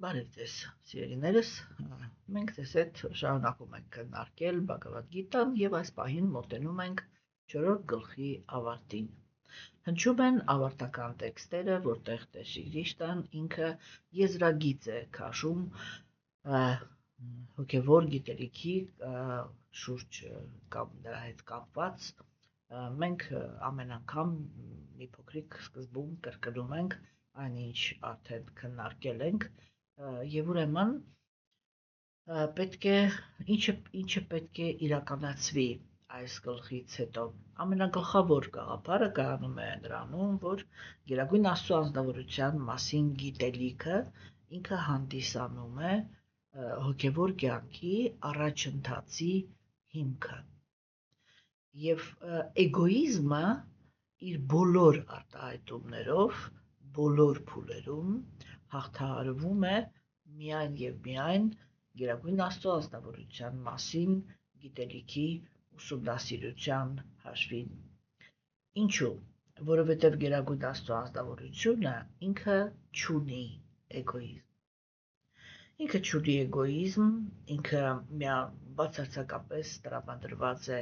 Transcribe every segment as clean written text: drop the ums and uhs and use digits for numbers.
Բարև ձեզ, սիրելիներս, մենք ձեզ հետ շարունակում ենք քննարկել Բhagavad Gita-ն եւ այս պահին մոտենում ենք 4-րդ գլխի ավարտին։ Հնչում են ավարտական տեքստերը, որտեղ Տեր Շրի Կրիշնան ինքը եզրագիծ է քաշում հոգևոր գիտելիքի շուրջ կամ դրա հետ կապված։ Մենք ամեն անգամ մի փոքրիկ սկզբում կրկնում ենք այնինչ արդեն քննարկել ենք եւ ուրեմն ինչը պետք է իրականացվի այս գլխից հետո ամենագլխավոր գաղափարը կայանում է նրանում, որ Գերագույն Աստծո անձնավորության մասին գիտելիքը ինքը հանդիսանում է հոգևոր կյանքի առաջընթացի հիմքը եւ էգոիզմը իր բոլոր արտահայտումներով բոլոր փուլերում հաղթահարվում է միայն եւ միայն Գերագույն Աստծո ազնվորության մասին գիտելիքի ուսումնասիրության հաշվին։ Ինչու՞։ Որովհետեւ Գերագույն Աստծո ազնվորությունը ինքը չունի էգոիզմ։ Ինքը չունի էգոիզմ, ինքը բացարձակապես տրամադրված է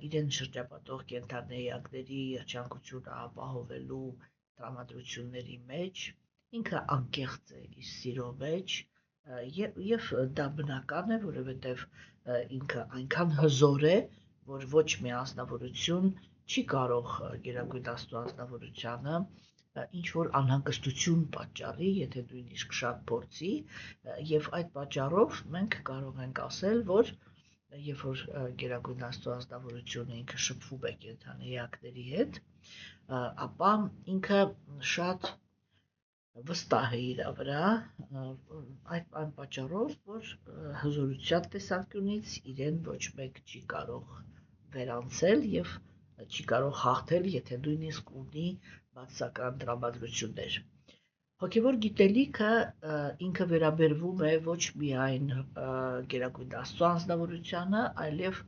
իրեն շրջապատող կենդանի էակների երջանկությունը ապահովելու տրամադրությունների մեջ, ինքը անկեղծ է իր սիրո մեջ եւ դա բնական է, որովհետեւ ինքը այնքան հզոր է, որ ոչ մի անձնավորություն չի կարող Գերագույն Աստծո անձնավորությանը ինչ որ անհանգստություն պատճառի, եթե նույնիսկ շատ փորձի, եւ այդ պատճառով մենք կարող ենք ասել, որ երբ որ Գերագույն Աստծո անձնավորությունը ինքը շփվում է կենդանի էակների հետ, ապա ինքը շատ վստահ է իր վրա, այն պատճառով, որ հզորության տեսանկյունից իրեն ոչ մեկ չի կարող վերանցել եւ չի կարող հաղթել, եթե նույնիսկ ունի բացասական տրամադրություններ։ Հոգևոր գիտելիքը ինքը վերաբերվում է ոչ միայն Գերագույն Աստծո անձնավորությանը, այլև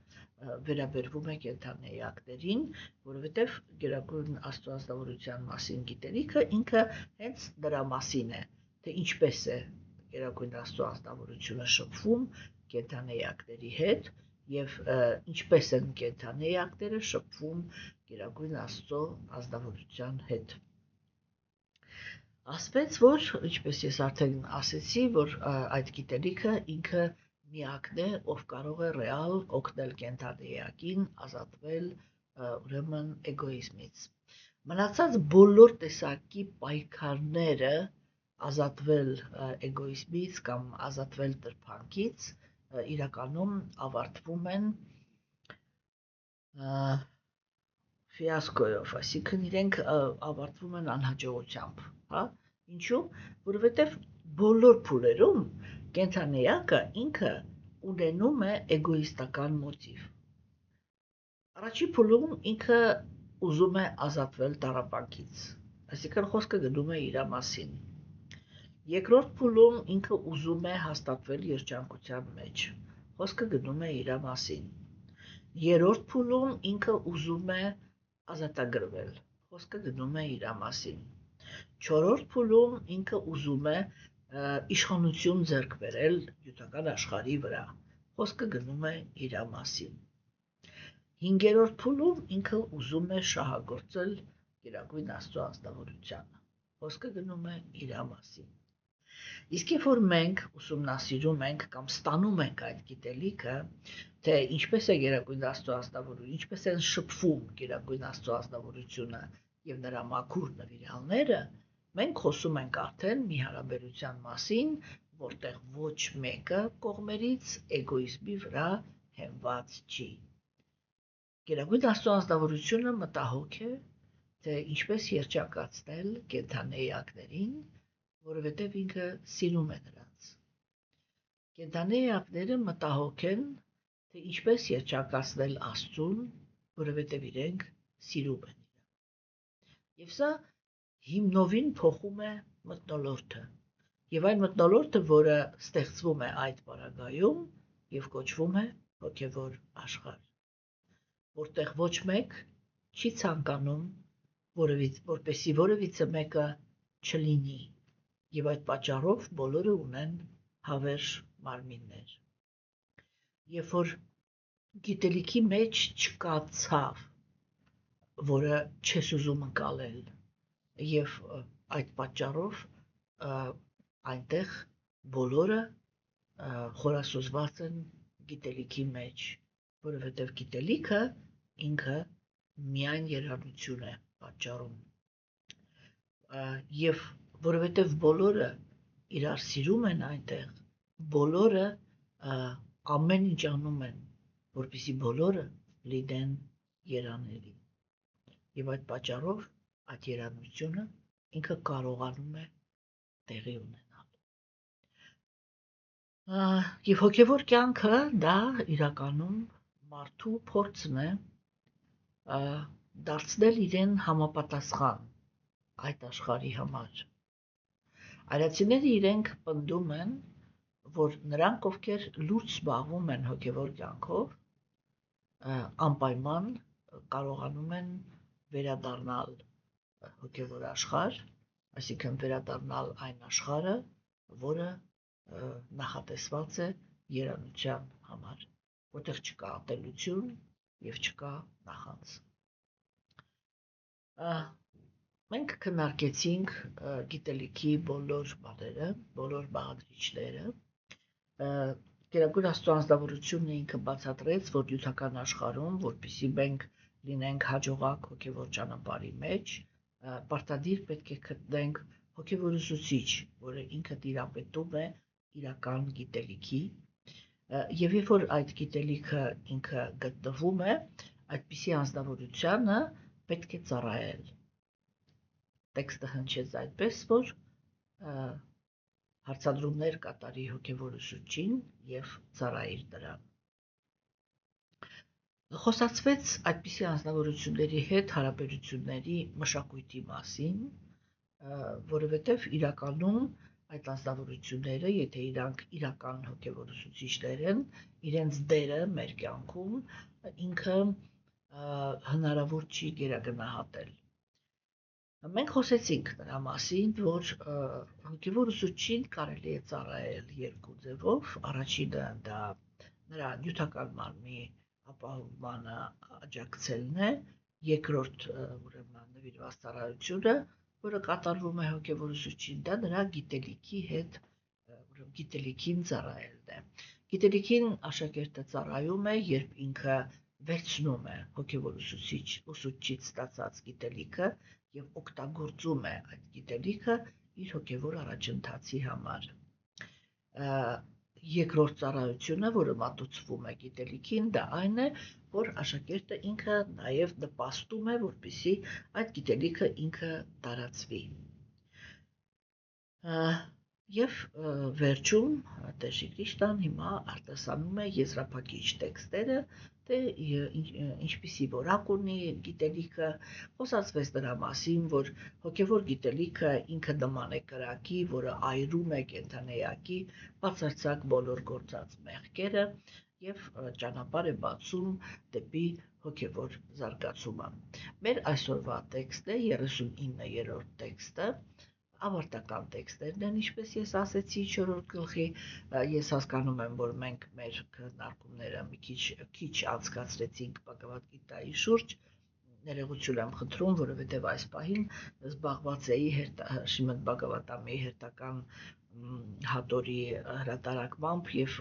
վերաբերվում է կենդանի էակներին, որովհետև Գերագույն Աստծո անձնավորության մասին գիտելիքը ինքը հենց դրա մասին է, թե ինչպես է Գերագույն Աստծո անձնավորությունը շփվում կենդանի էակների հետ եւ ինչպես են կենդանի էակները շփվում Գերագույն Աստծո անձնավորության հետ։ Ասվեց, որ ինչպես ես արդեն ասեցի, որ այդ գիտելիքը ինքը միակն է, ով կարող է ռեալ օգնել կենդանի էակին ազատվել ուրեմն էգոիզմից։ Մնացած բոլոր տեսակի պայքարները ազատվել էգոիզմից կամ ազատվել տրփանքից իրականում ավարտվում են ֆիասկոյով, այսինքն իրենք ավարտվում են անհաջողությամբ, հա։ Ինչու՞։ Որովհետև բոլոր փուլերում կենդանի էակը ինքը ունենում է էգոիստական մոտիվ։ Առաջին փուլում ինքը ուզում է ազատվել տառապանքից, այսինքն խոսքը գնում է իր մասին։ Երկրորդ փուլում ինքը ուզում է հաստատվել երջանկության մեջ, խոսքը գնում է իր մասին։ Երրորդ փուլում ինքը ուզում է ազատագրվել, խոսքը գնում է իր մասին։ Չորրորդ փուլում ինքը ուզում է իշխանություն ձեռք բերել նյութական աշխարհի վրա, խոսքը գնում է իր մասին։ Հինգերորդ փուլում ինքը ուզում է շահագործել Գերագույն Աստծո անձնավորությանը, խոսքը գնում է իր մասին։ Իսկ երբ որ մենք ուսումնասիրում ենք կամ ստանում ենք այդ գիտելիքը, թե ինչպես է Գերագույն Աստծո անձնավորությունը, ինչպես են շփվում Գերագույն Աստծո անձնավորությունը եւ նրա մաքուր նվիրյալները, մենք խոսում ենք արդեն մի հարաբերության մասին, որտեղ ոչ մեկը կողմերից էգոիզմի վրա հենված չի։ Գերագույն Աստծո անձնավորությունը մտահոգ է, թե ինչպես երջանկացնել կենդանի էակներին, որովհետև ինքը սիրում է նրանց։ Կենդանի էակները մտահոգ են, թե ինչպես երջանկացնել Աստծուն, որովհետև իրենք սիրում են իրեն։ Եվ սա հիմնովին փոխում է մթնոլորտը, եւ այն մթնոլորտը, որը ստեղծվում է այդ պարագայում եւ կոչվում է հոգևոր աշխարհ, որտեղ ոչ մեկ չի ցանկանում որպեսի որևիցե մեկը չլինի Եվ այդ պատճառով բոլորը ունեն հավերժ մարմիններ։ Երբ որ գիտելիքի մեջ չկա ցավ, որը չես ուզում ընկալել, եւ այդ պատճառով այնտեղ բոլորը խորասուզված են գիտելիքի մեջ, որովհետև գիտելիքը ինքը միայն երաժշտություն է պատճառում, եւ որովհետև բոլորը իրար սիրում են այնտեղ, բոլորը ամեն ինչ անում են, որպեսզի բոլորը լինեն երանելի, եւ այդ պատճառով այդ երանությունը ինքը կարողանում է տեղի ունենալ։ Եվ հոգևոր կյանքը դա իրականում մարդու փորձն է դարձնել իրեն համապատասխան այդ աշխարհի համար։ Արիացիները իրենք պնդում են, որ նրանք, ովքեր լուրջ զբաղվում են հոգևոր կյանքով, անպայման կարողանում են վերադառնալ հոգևոր աշխարհ, այսինքն վերադառնալ այն աշխարհը, որը նախատեսված է երանության համար, որտեղ չկա ատելություն եւ չկա նախանձ։ Մենք քննարկեցինք գիտելիքի բոլոր բաները, բոլոր բաղադրիչները։ Գերագույն Աստծո անձնավորությունը ինքը բացատրեց, որ նյութական աշխարհում, որպեսզի մենք լինենք հաջողակ հոգևոր ճանապարհի մեջ, պարտադիր պետք է գտնենք հոգևոր ուսուցիչ, որը ինքը տիրապետում է իրական գիտելիքի, եւ երբ որ այդ գիտելիքը ինքը գտնվում է, այդպիսի անձնավորությանը պետք է ծառայել։ Տեքստը հնչեց այդպես, որ հարցադրումներ կատարի հոգևոր ուսուցչին եւ ծառայիր դրան։ Խոսացվեց այդպիսի անձնավորությունների հետ հարաբերությունների մշակույթի մասին, որովհետեւ իրականում այդ անձնավորությունները, եթե իրանք իրական հոգևոր ուսուցիչներ են, իրենց դերը մեր կյանքում ինքը հնարավոր չի գերագնահատել։ Մենք խոսեցինք նրա մասին, որ հոգևոր ուսուցչին կարելի է ծառայել երկու ձևով, առաջինը դա նրա նյութական մարմնի ապահովմանը աջակցելն է, երկրորդ ուրեմն նվիրված ծառայությունը, որը կատարվում է հոգևոր ուսուցչին, դա նրա գիտելիքի հետ, ուրեմն գիտելիքին ծառայելն է։ Գիտելիքին աշակերտը ծառայում է, երբ ինքը վերցնում է հոգևոր ուսուցչից ստացած գիտելիքը եւ օգտագործում է այդ գիտելիքը իր հոգևոր առաջընթացի համար։ Երկրորդ ծառայությունը, որը մատուցվում է գիտելիքին, դա այն է, որ աշակերտը ինքը նաեւ նպաստում է, որպեսզի այդ գիտելիքը ինքը տարածվի։ Եվ վերջում Տեր Շիկրիշտան հիմա արտասանում է եզրափակիչ տեքստերը, թե ինչպիսի որակ ունի գիտելիքը, խոսացվեց նրա մասին, որ հոգևոր գիտելիքը ինքը նման է կրակի, որը այրում է կենդանեակի բացարձակ բոլոր գործած մեղքերը եւ ճանապարհ է բացում դեպի հոգևոր զարգացումը։ Մեր այսօրվա տեքստը 39-րդ տեքստը ավարտական տեքստերն են, ինչպես ես ասեցի 4-րդ գլխի, ես հասկանում եմ, որ մենք մեր քննարկումները մի քիչ անցկացրեցինք Բhagavad Gita-ի շուրջ, ներողություն եմ խնդրում, որովհետև այս պահին զբաղված էի Շրիմադ Բhagavatam-ի հերթական հատորի հրատարակմամբ եւ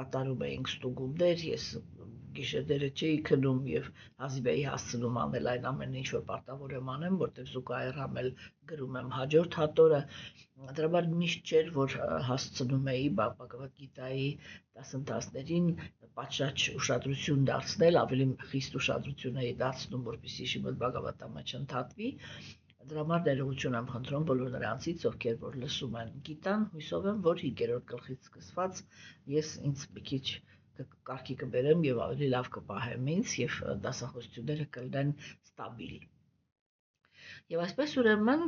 կատարում էինք ստուգումներ, ես գիշերները չէի քնում եւ հազիվ էի հասցնում անել այն ամենը, ինչ որ պարտավոր եմ անեմ, որտեղ զուգահեռ ամել գրում եմ հաջորդ հատորը, դրա համար միշտ չէր, որ հասցնում էի Բhagavad Gita-ի դասընթացներին պատշաճ ուշադրություն դարձնել, ավելի խիստ ուշադրություն էի դարձնում, որպեսզի Շրիմադ Բhagavatam-ը չընդհատվի, դրա համար ներողություն եմ խնդրում բոլոր նրանցից, ովքեր որ լսում են Գիտան, հույսով եմ, որ 5-րդ գլխից սկսված ես ինձ մի քիչ կարգի կբերեմ եւ ավելի լավ կպահեմ ինձ եւ դասախոսությունները կլինեն ստաբիլ։ Եվ այսպես ուրեմն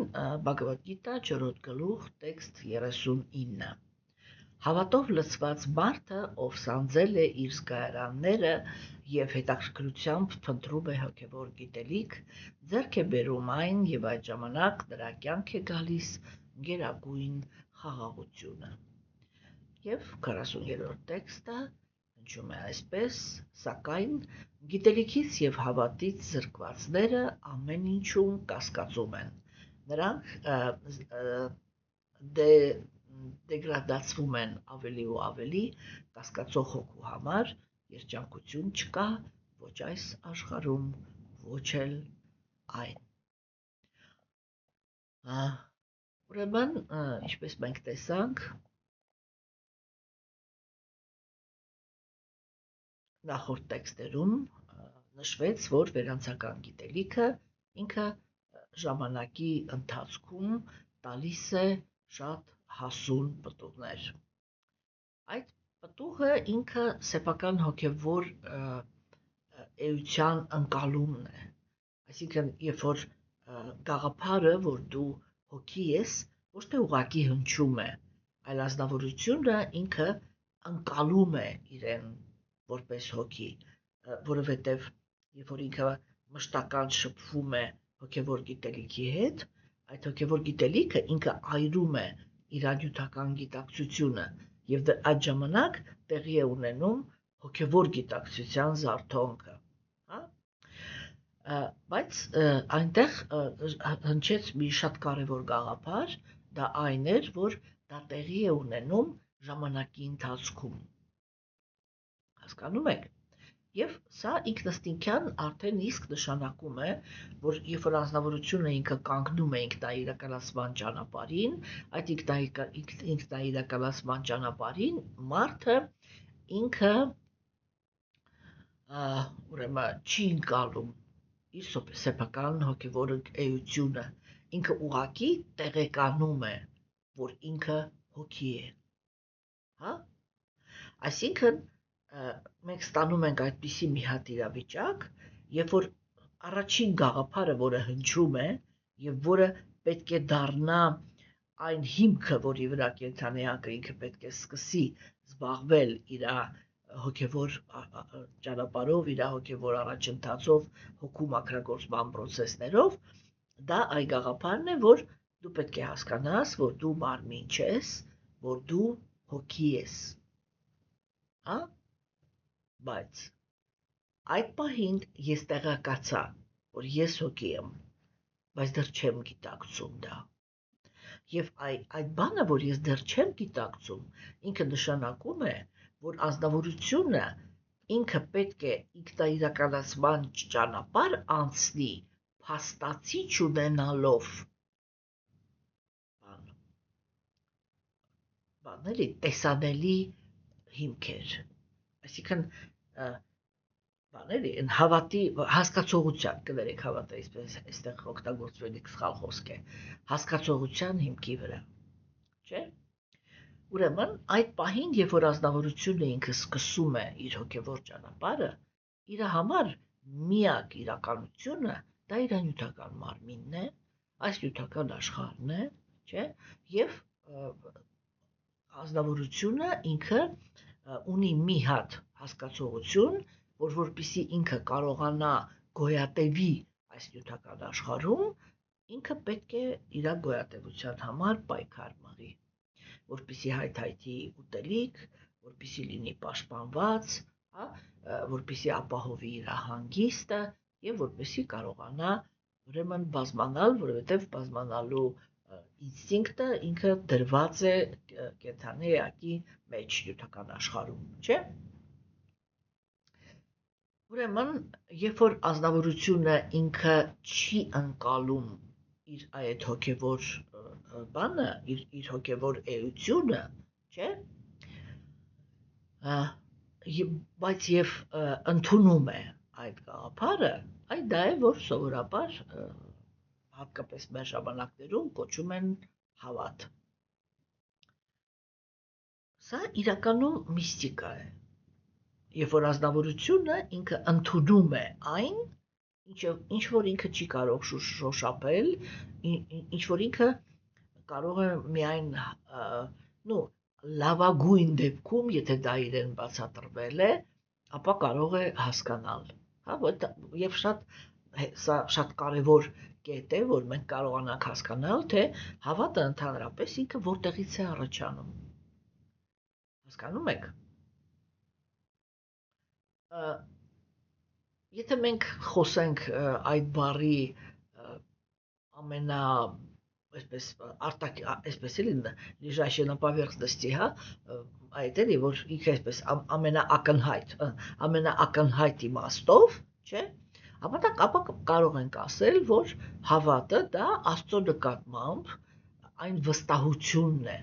Bhagavad Gita 4-րդ գլուխ տեքստ 39։ Հավատով լցված մարդը, ով սանձել է իր զգայարանները եւ հետաքրքրությամբ փնտրում է հոգեվոր գիտելիք, ձեռք է բերում այն եւ այդ ժամանակ նրա կյանք է գալիս գերագույն խաղաղությունը։ Եվ 43-րդ տեքստը հնչում է այսպես. սակայն գիտելիքից եւ հավատից զրկվածները ամեն ինչում կասկածում են։ Նրանք դեգրադացվում են ավելի ու ավելի կասկածող հոգու համար, երջանկություն չկա ոչ այս աշխարհում, ոչ էլ այն։ Ուրեմն, ինչպես մենք տեսանք, նախորդ տեքստերում նշվեց, որ վերանցական գիտելիքը ինքը ժամանակի ընթացքում տալիս է շատ հասուն պտուղներ։ Այդ պտուղը ինքը սեփական հոգևոր էության ընկալումն է։ Այսինքն, երբ որ գաղափարը, որ դու հոգի ես, ոչ թե ուղղակի հնչում է, այլ ազնվորությունը ինքը ընկալում է իրեն որպես հոգի, որովհետև երբ որ ինքը մշտական շփվում է հոգևոր գիտելիքի հետ, այդ հոգևոր գիտելիքը ինքը այրում է իր նյութական գիտակցությունը եւ այդ ժամանակ տեղի է ունենում հոգևոր գիտակցության զարթոնքը, բայց այնտեղ հնչեց մի շատ կարևոր գաղափար, դա այն էր, որ դա տեղի է ունենում ժամանակի ընթացքում։ Հասկանում եք։ Եվ սա ինքնըստինքյան արդեն իսկ նշանակում է, որ երբ որ անձնավորությունը ինքը կանգնում է ինքնաիրականացման ճանապարհին, այդ ինքնաիրականացման ճանապարհին մարդը ինքը ուրեմն չի ընկալում իր սեփական հոգևոր էությունը, ինքը ուղղակի տեղեկանում է, որ ինքը հոգի է։ Այսինքն մենք ստանում ենք այդպիսի մի հատ իրավիճակ, երբ որ առաջին գաղափարը, որը հնչում է եւ որը պետք է դառնա այն հիմքը, որի վրա կենդանեակը ինքը պետք է սկսի զբաղվել իր հոգևոր ճանապարհով, իր հոգևոր առաջընթացով, հոգու մաքրագործման process-ներով, դա այ գաղափարն է, որ դու պետք է հասկանաս, որ դու մարմին չես, որ դու հոգի ես։ Բայց այդ պահին ես տեղեկացա, որ ես հոգի եմ, բայց դեռ չեմ գիտակցում դա։ Եվ այդ բանը, որ ես դեռ չեմ գիտակցում, ինքը նշանակում է, որ ազնվորությունը ինքը պետք է ինքնաիրականացման ճանապարհ անցնի փաստացի չունենալով բաների տեսանելի հիմքեր, այսինքն բաների հավատի հասկացողության, կներեք հավատը, այսպես այստեղ օգտագործվել է սխալ խոսք է, հասկացողության հիմքի վրա, չէ՞։ Ուրեմն այդ պահին, երբ որ ազնվորությունը ինքը սկսում է իր հոգևոր ճանապարհը, իր համար միակ իրականությունը դա իր նյութական մարմինն է, այս նյութական աշխարհն է, չէ՞, եւ ազնվորությունը ինքը ունի մի հատ հասկացողություն, որ որպեսզի ինքը կարողանա գոյատևի այս նյութական աշխարհում, ինքը պետք է իր գոյատևության համար պայքար մղի, որպեսզի հայթայթի ուտելիք, որպեսզի լինի պաշտպանված, որպեսզի ապահովի իր հանգիստը եւ որպեսզի կարողանա ուրեմն բազմանալ, որովհետեւ բազմանալու ինստինկտը ինքը դրված է կենդանի էակի մեջ նյութական աշխարհում, չէ՞։ Ուրեմն, երբ որ ազնվորությունը ինքը չի ընկալում իր այդ հոգևոր բանը, իր հոգևոր էությունը, չէ՞, բայց եւ ընդունում է այդ գաղափարը, այդ դա է, որ սովորաբար հատկապես մեր ժամանակներում կոչում են հավատ։ Սա իրականում միստիկա է, երբ որ ազնվորությունը ինքը ընդունում է այն, ինչ որ ինքը չի կարող շոշափել, ինչ որ ինքը կարող է միայն լավագույն դեպքում, եթե դա իրեն բացատրվել է, ապա կարող է հասկանալ, եւ սա շատ կարևոր կետ է, որ մենք կարողանանք հասկանալ, թե հավատը ընդհանրապես ինքը որտեղից է առաջանում։ Հասկանում եք։ Եթե մենք խոսենք այդ բառի ամենա այսպես այսպես էլի լիժաշե на поверхности, հա, այդ էլի որ ինքը այսպես ամենաակնհայտ իմաստով, չէ՞, ապա կարող ենք ասել, որ հավատը դա Աստծո նկատմամբ այն վստահությունն է,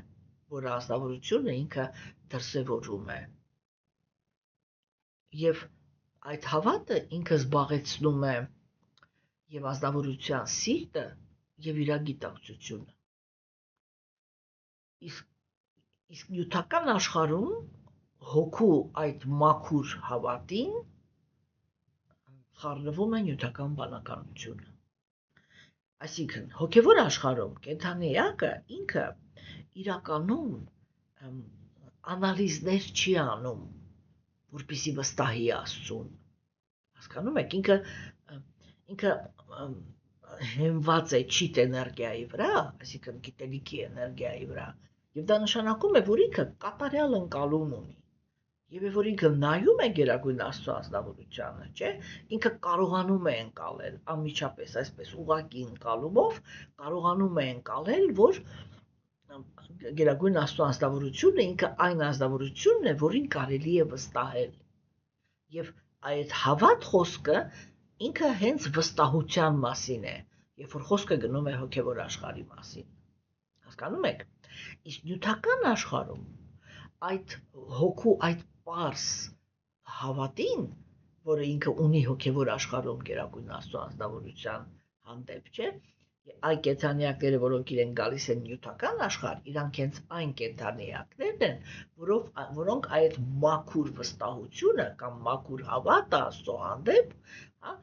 որ ազնվորությունը ինքը դրսևորում է։ Եվ այդ հավատը ինքը զբաղեցնում է եւ ազնվորության սիրտը եւ իր գիտակցությունը։ Իսկ նյութական աշխարհում հոգու այդ մաքուր հավատին խառնվում է նյութական բանականությունը։ Այսինքն, հոգևոր աշխարհում կենդանի էակը ինքը իրականում անալիզներ չի անում, որպեսզի վստահի Աստծուն։ Հասկանում եք, ինքը հենված է չիտ էներգիայի վրա, այսինքն գիտելիքի էներգիայի վրա, եւ դա նշանակում է, որ ինքը կատարյալ ընկալում ունի։ Եվ որ ինքը նայում է Գերագույն Աստծո ազնվորությանը, չէ, ինքը կարողանում է ընկալել անմիջապես այսպես ուղղակի ընկալումով, կարողանում է ընկալել, որ Գերագույն Աստծո ազնվորությունը ինքը այն ազնվորությունն է, որին կարելի է վստահել։ Եվ այդ հավատ խոսքը ինքը հենց վստահության մասին է, երբ որ խոսքը գնում է հոգևոր աշխարհի մասին։ Հասկանում եք։ Իսկ նյութական աշխարհում այդ հոգու այդ պարզ հավատին, որը ինքը ունի հոգևոր աշխարհում Գերագույն Աստծո ազնվորության հանդեպ, չէ՞, այդ կենդանիակները, որոնք իրեն գալիս են նյութական աշխարհ, իրանք հենց այն կենդանիակներն են, որոնք այդ մաքուր վստահությունը կամ մաքուր հավատը Աստծո հանդեպ, հա,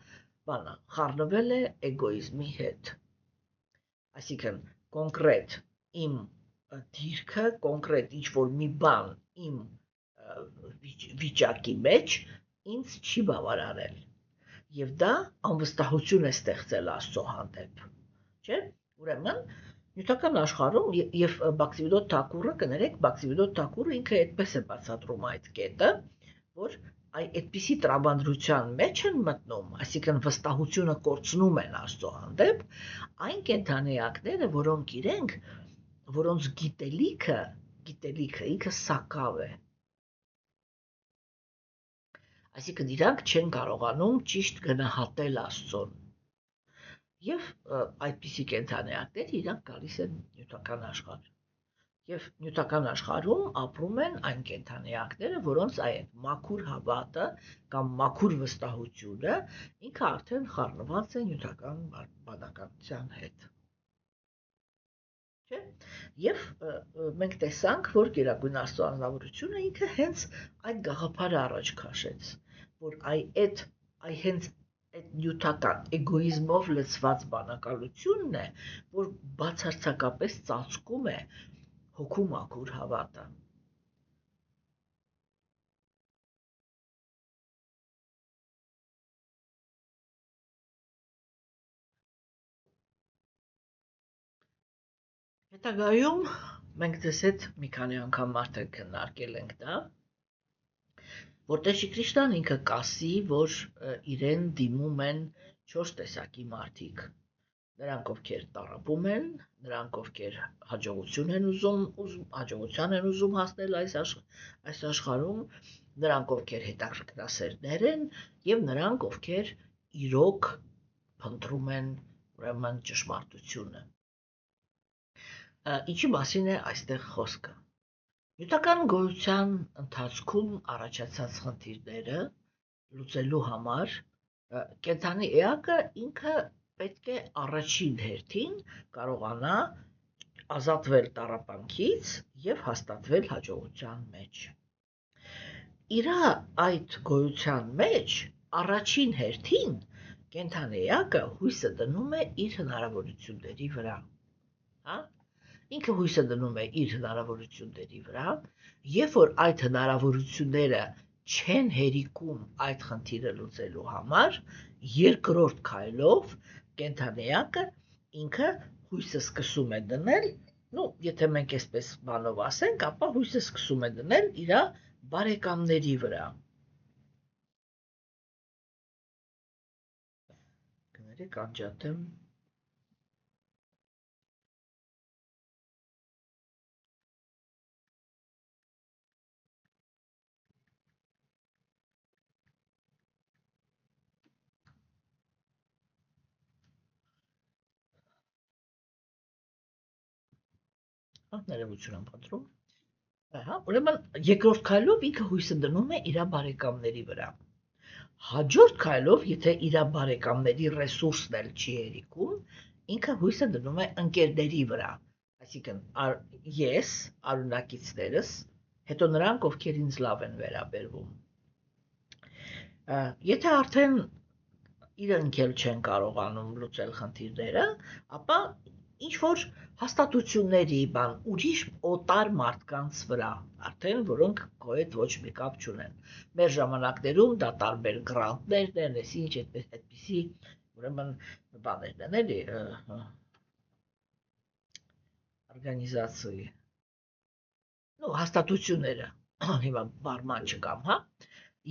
խառնվել է էգոիզմի հետ։ Այսինքն կոնկրետ իմ դիրքը, կոնկրետ ինչ-որ մի բան իմ վիճակի մեջ ինձ չի բավարարել։ Եվ դա անվստահություն է ստեղծել Աստծո հանդեպ, չէ՞։ Ուրեմն նյութական աշխարհում եւ Բաքսիվիդոտ Թակուրը, կներեք, Բաքսիվիդոտ Թակուրը ինքը այդպես է բացատրում այդ կետը, որ այդպիսի տրամադրության մեջ են մտնում, այսինքն վստահությունը կորցնում են Աստծո հանդեպ, այն կենդանիակները, որոնց գիտելիքը ինքը սակավ է։ Այսինքն իրանք չեն կարողանում ճիշտ գնահատել Աստծուն։ Եվ այդպիսի կենդանիակներ իրանք գալիս են նյութական աշխարհ։ Եվ նյութական աշխարհում ապրում են այն կենդանիակները, որոնց այդ մաքուր հավատը կամ մաքուր վստահությունը ինքը արդեն խառնված է նյութական բանականության հետ։ Չէ՞։ Եվ մենք տեսանք, որ Գերագույն Աստծո ազնվորությունը ինքը հենց այդ գաղափարը առաջ քաշեց, որ հենց այդ նյութական էգոիզմով լցված բանականությունն է, որ բացարձակապես ծածկում է հոգու մաքուր հավատը։ Հետագայում մենք ձեզ հետ մի քանի անգամ արդեն քննարկել ենք դա, որ Տեր Քրիստոսն ինքը կասի, որ իրեն դիմում են 4 տեսակի մարդիկ։ Նրանք, ովքեր տառապում են, նրանք, ովքեր հաջողության են ուզում հասնել այս աշխարհում, նրանք, ովքեր հետաքրքրասերներ են, եւ նրանք, ովքեր իրոք փնտրում են ուրեմն ճշմարտությունը։ Ինչի մասին է այստեղ խոսքը։ Նյութական գոյության ընթացքում առաջացած խնդիրները լուծելու համար կենդանի էակը ինքը պետք է առաջին հերթին կարողանա ազատվել տառապանքից եւ հաստատվել հաջողության մեջ։ Իր այդ գոյության մեջ առաջին հերթին կենդանի էակը հույսը դնում է իր հնարավորությունների վրա։ Հա? Ինքը հույսը դնում է իր հնարավորությունների վրա, երբ որ այդ հնարավորությունները չեն հերիքում այդ խնդիրը լուծելու համար, երկրորդ քայլով կենթանեակը ինքը հույսը սկսում է դնել, եթե մենք այսպես բանով ասենք, ապա հույսը սկսում է դնել իր բարեկամների վրա։ Կներեք անջատեմ։ Ներողություն եմ խնդրում։ Ուրեմն երկրորդ քայլով ինքը հույսը դնում է իր բարեկամների վրա։ Հաջորդ քայլով, եթե իր բարեկամների ռեսուրսն էլ չի հերիքում, ինքը հույսը դնում է ընկերների վրա։ Այսինքն ես, արունակիցներս, հետո նրանք, ովքեր ինձ լավ են վերաբերվում։ Եթե արդեն իրենք էլ չեն կարողանում լուծել խնդիրները, ապա ինչ-որ հաստատությունների ուրիշ օտար մարդկանց վրա, արդեն որոնք քո հետ ոչ մի կապ չունեն։ Մեր ժամանակներում դա տարբեր գրանտներն են, ինչ այդպիսի, ուրեմն բաներն են, էլի, օրգանիզացիայի, հաստատությունները, հիմա բարման չկամ,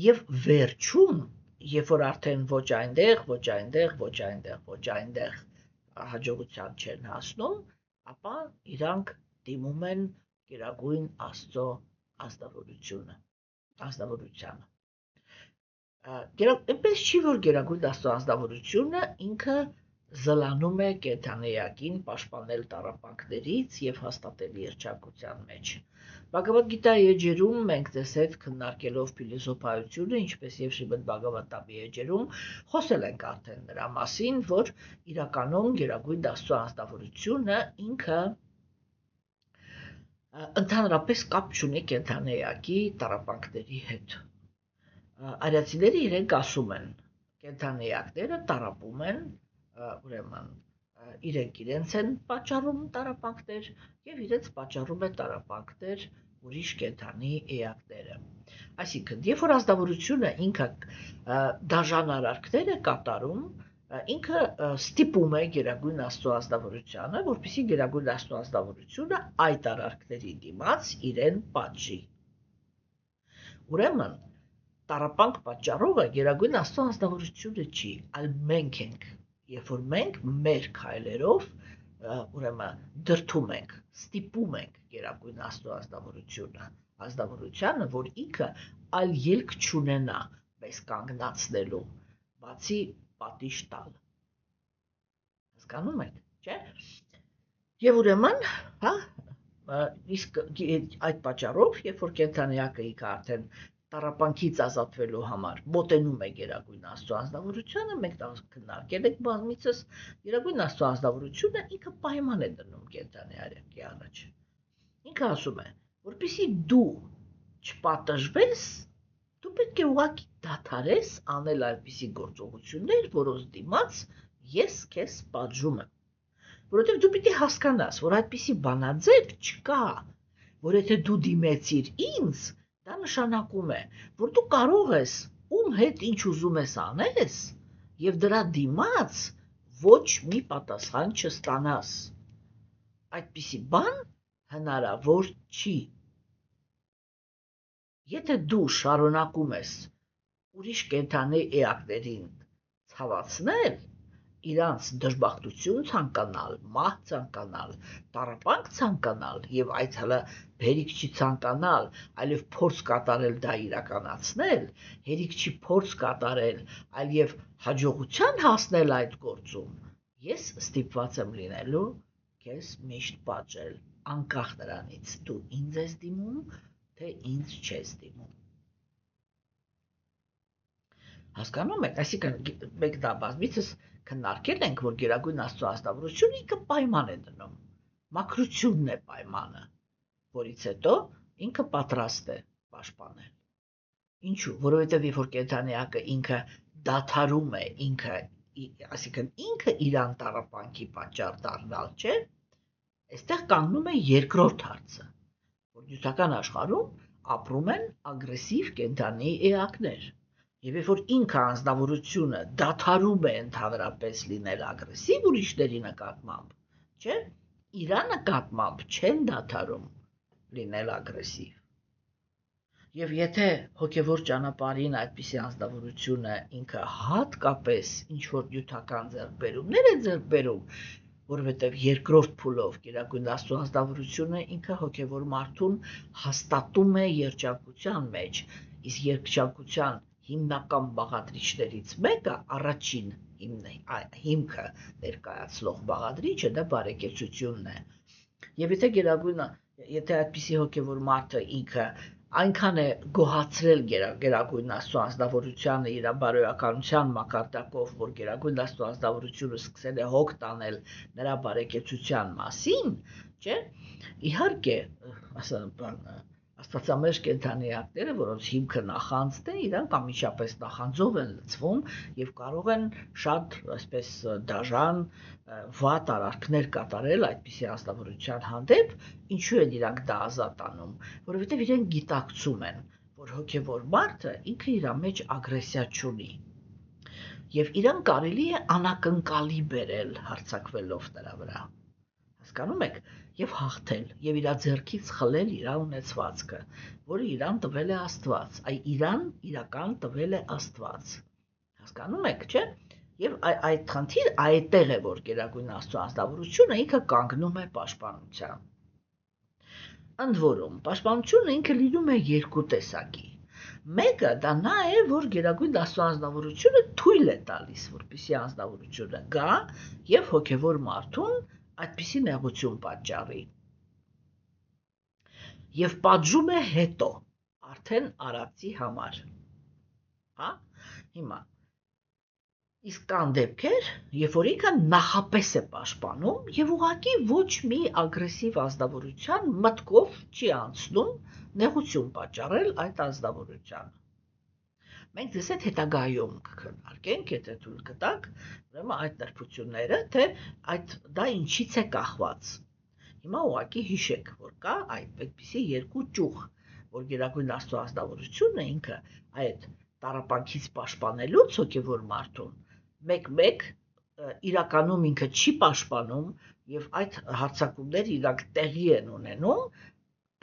եւ վերջում, երբ որ արդեն ոչ այնտեղ հաջողության չեն հասնում, ապա իրանք դիմում են Գերագույն Աստծո ազնվորությանը։ Այնպես չի, որ Գերագույն Աստծո ազնվորությունը ինքը զլանում է կենթանեակին պաշտպանել տառապանքներից եւ հաստատել երջանկության մեջ։ Բhagavad Gita-ի էջերում մենք ձեզ հետ քննարկելով փիլիսոփայությունը, ինչպես եւ Շրիմադ Բhagavatam-ի էջերում, խոսել ենք արդեն նրա մասին, որ իրականում Գերագույն Աստծո ազնվորությունը ինքը ընդհանրապես կապ չունի կենթանեակի տառապանքների հետ։ Արիացիները իրենք ասում են, կենթանեակները տառապում են, ուրեմն իրենք իրենց են պատճառում տառապանքներ եւ իրենց պատճառում է տառապանքներ ուրիշ կենթանի էակները։ Այսինքն, երբ որ ազնվորությունը ինքը դաժան արարքներ է կատարում, ինքը ստիպում է Գերագույն Աստծո ազնվորությանը, որպեսզի Գերագույն Աստծո ազնվորությունը այդ արարքների դիմաց իրեն պատժի։ Ուրեմն տառապանք պատճառողը Գերագույն Աստծո ազնվորությունը չի, այլ մենք ենք, երբ որ մենք մեր քայլերով ուրեմն դրդում ենք, ստիպում ենք Գերագույն Աստծո ազնվորությանը, որ ինքը այլ ելք չունենա մեզ կանգնացնելու, բացի պատիժ տալ։ Հասկանում եք, չէ՞։ Եվ ուրեմն, իսկ այդ պատճառով, երբ որ կենթանեակը ինքը արդեն տառապանքից ազատվելու համար մոտենում է Գերագույն Աստծո ազնվորությանը, մենք դա քննարկել ենք բազմիցս, Գերագույն Աստծո ազնվորությունը ինքը պայման է դնում կենթանեակի առաջ։ Ինքը ասում է, որպեսզի դու չպատժվես, դու պետք է ուղղակի դադարես անել այնպիսի գործողություններ, որոնց դիմաց ես քեզ պատժում եմ։ Որովհետև դու պիտի հասկանաս, որ այդպիսի բանաձև չկա, որ եթե դու դիմեցիր ինձ, դա նշանակում է, որ դու կարող ես ում հետ ինչ ուզում ես անես եւ դրա դիմաց ոչ մի պատասխան չստանաս։ Այդպիսի բան հնարավոր չի։ Եթե դու շարունակում ես ուրիշ կենթանի էակներին ցավացնել, իրանց դժբախտություն ցանկանալ, մահ ցանկանալ, տառապանք ցանկանալ եւ այդ հələ հերիք չի ցանկանալ, այլև փորձ կատարել դա իրականացնել, հերիք չի փորձ կատարել, այլև հաջողության հասնել այդ գործում, ես ստիպված եմ լինելու քեզ միշտ պատժել, անկախ նրանից դու ինձ ես դիմում, թե ինձ չես դիմում։ Հասկանում եք, այսինքն մենք դա բազմիցս քննարկել ենք, որ Գերագույն Աստծո ազնվորությունը ինքը պայման է դնում, մաքրությունն է պայմանը, որից հետո ինքը պատրաստ է պաշտպանել։ Ինչու՞, որովհետև երբ որ կենթանեակը ինքը դադարում է, այսինքն ինքը իրան տառապանքի պատճառ դառնալ, չէ՞, այստեղ կանգնում է երկրորդ հարցը, որ նյութական աշխարհում ապրում են ագրեսիվ կենթանի էակներ։ Եվ երբ որ ինքը անձնավորությունը դադարում է ընդհանրապես լինել ագրեսիվ ուրիշների նկատմամբ, չէ՞, իրա նկատմամբ չեն դադարում լինել ագրեսիվ։ Եվ եթե հոգևոր ճանապարհին այդպիսի անձնավորությունը ինքը հատկապես ինչ-որ նյութական ձեռքբերումներ է ձեռք բերում, որովհետև երկրորդ փուլով Գերագույն Աստծո անձնավորությունը ինքը հոգևոր մարդուն հաստատում է երջանկության մեջ, իսկ երջանկության հիմնական բաղադրիչներից մեկը, առաջին հիմքը ներկայացնող բաղադրիչը դա բարեկեցությունն է։ Եվ եթե այդպիսի հոգևոր մարդը ինքը այնքան է գոհացրել Գերագույն Աստծո անձնավորությանը իր բարոյականության մակարդակով, որ Գերագույն Աստծո անձնավորությունը սկսել է հոգ տանել նրա բարեկեցության մասին, չէ՞, իհարկե, աստվածամերժ կենդանիակները, որոնց հիմքը նախանձն է, իրանք անմիջապես նախանձով են լցվում եւ կարող են շատ այսպես դաժան վատ արարքներ կատարել այդպիսի անձնավորության հանդեպ, ինչու են իրանք դա ազատ անում, որովհետեւ իրենք գիտակցում են, որ հոգեվոր մարդը ինքը իր մեջ ագրեսիա չունի եւ իրան կարելի է անակնկալի բերել հարձակվելով նրա վրա, հասկանում եք, եւ հաղթել եւ իր ձեռքից խլել իր ունեցվածքը, որը իրան տվել է Աստված, իրան իրական տվել է Աստված, հասկանում եք, չէ՞, եւ այդ խնդիր այդտեղ է, որ Գերագույն Աստծո անձնավորությունը ինքը կանգնում է պաշտպանության։ Ընդ որում, պաշտպանությունը ինքը լինում է երկու տեսակի։ Մեկը դա նա է, որ Գերագույն Աստծո անձնավորությունը թույլ է տալիս, որպեսզի անձնավորությունը գա եւ հոգեվոր մարդուն այդպիսի նեղություն պատճառի։ Եվ պատժում է հետո, արդեն արածի համար։ Հա? Հիմա իսկ կան դեպքեր, երբ որ ինքը նախապես է պաշտպանում եւ ուղղակի ոչ մի ագրեսիվ անձնավորության մտքով չի անցնում նեղություն պատճառել այդ անձնավորությանը։ Մենք դες այդ հետագայում կքննարկենք, եթե թույլ կտաք, ուրեմն այդ նրբությունները, թե դա ինչից է կախված։ Հիմա ուղղակի հիշեք, որ կա այդպիսի երկու ճյուղ, որ Գերագույն Աստծո անձնավորությունը ինքը այդ տառապանքից պաշտպանելուց հոգևոր մարդուն մեկ-մեկ իրականում ինքը չի պաշտպանում եւ այդ հարձակումները իրանք տեղի են ունենում,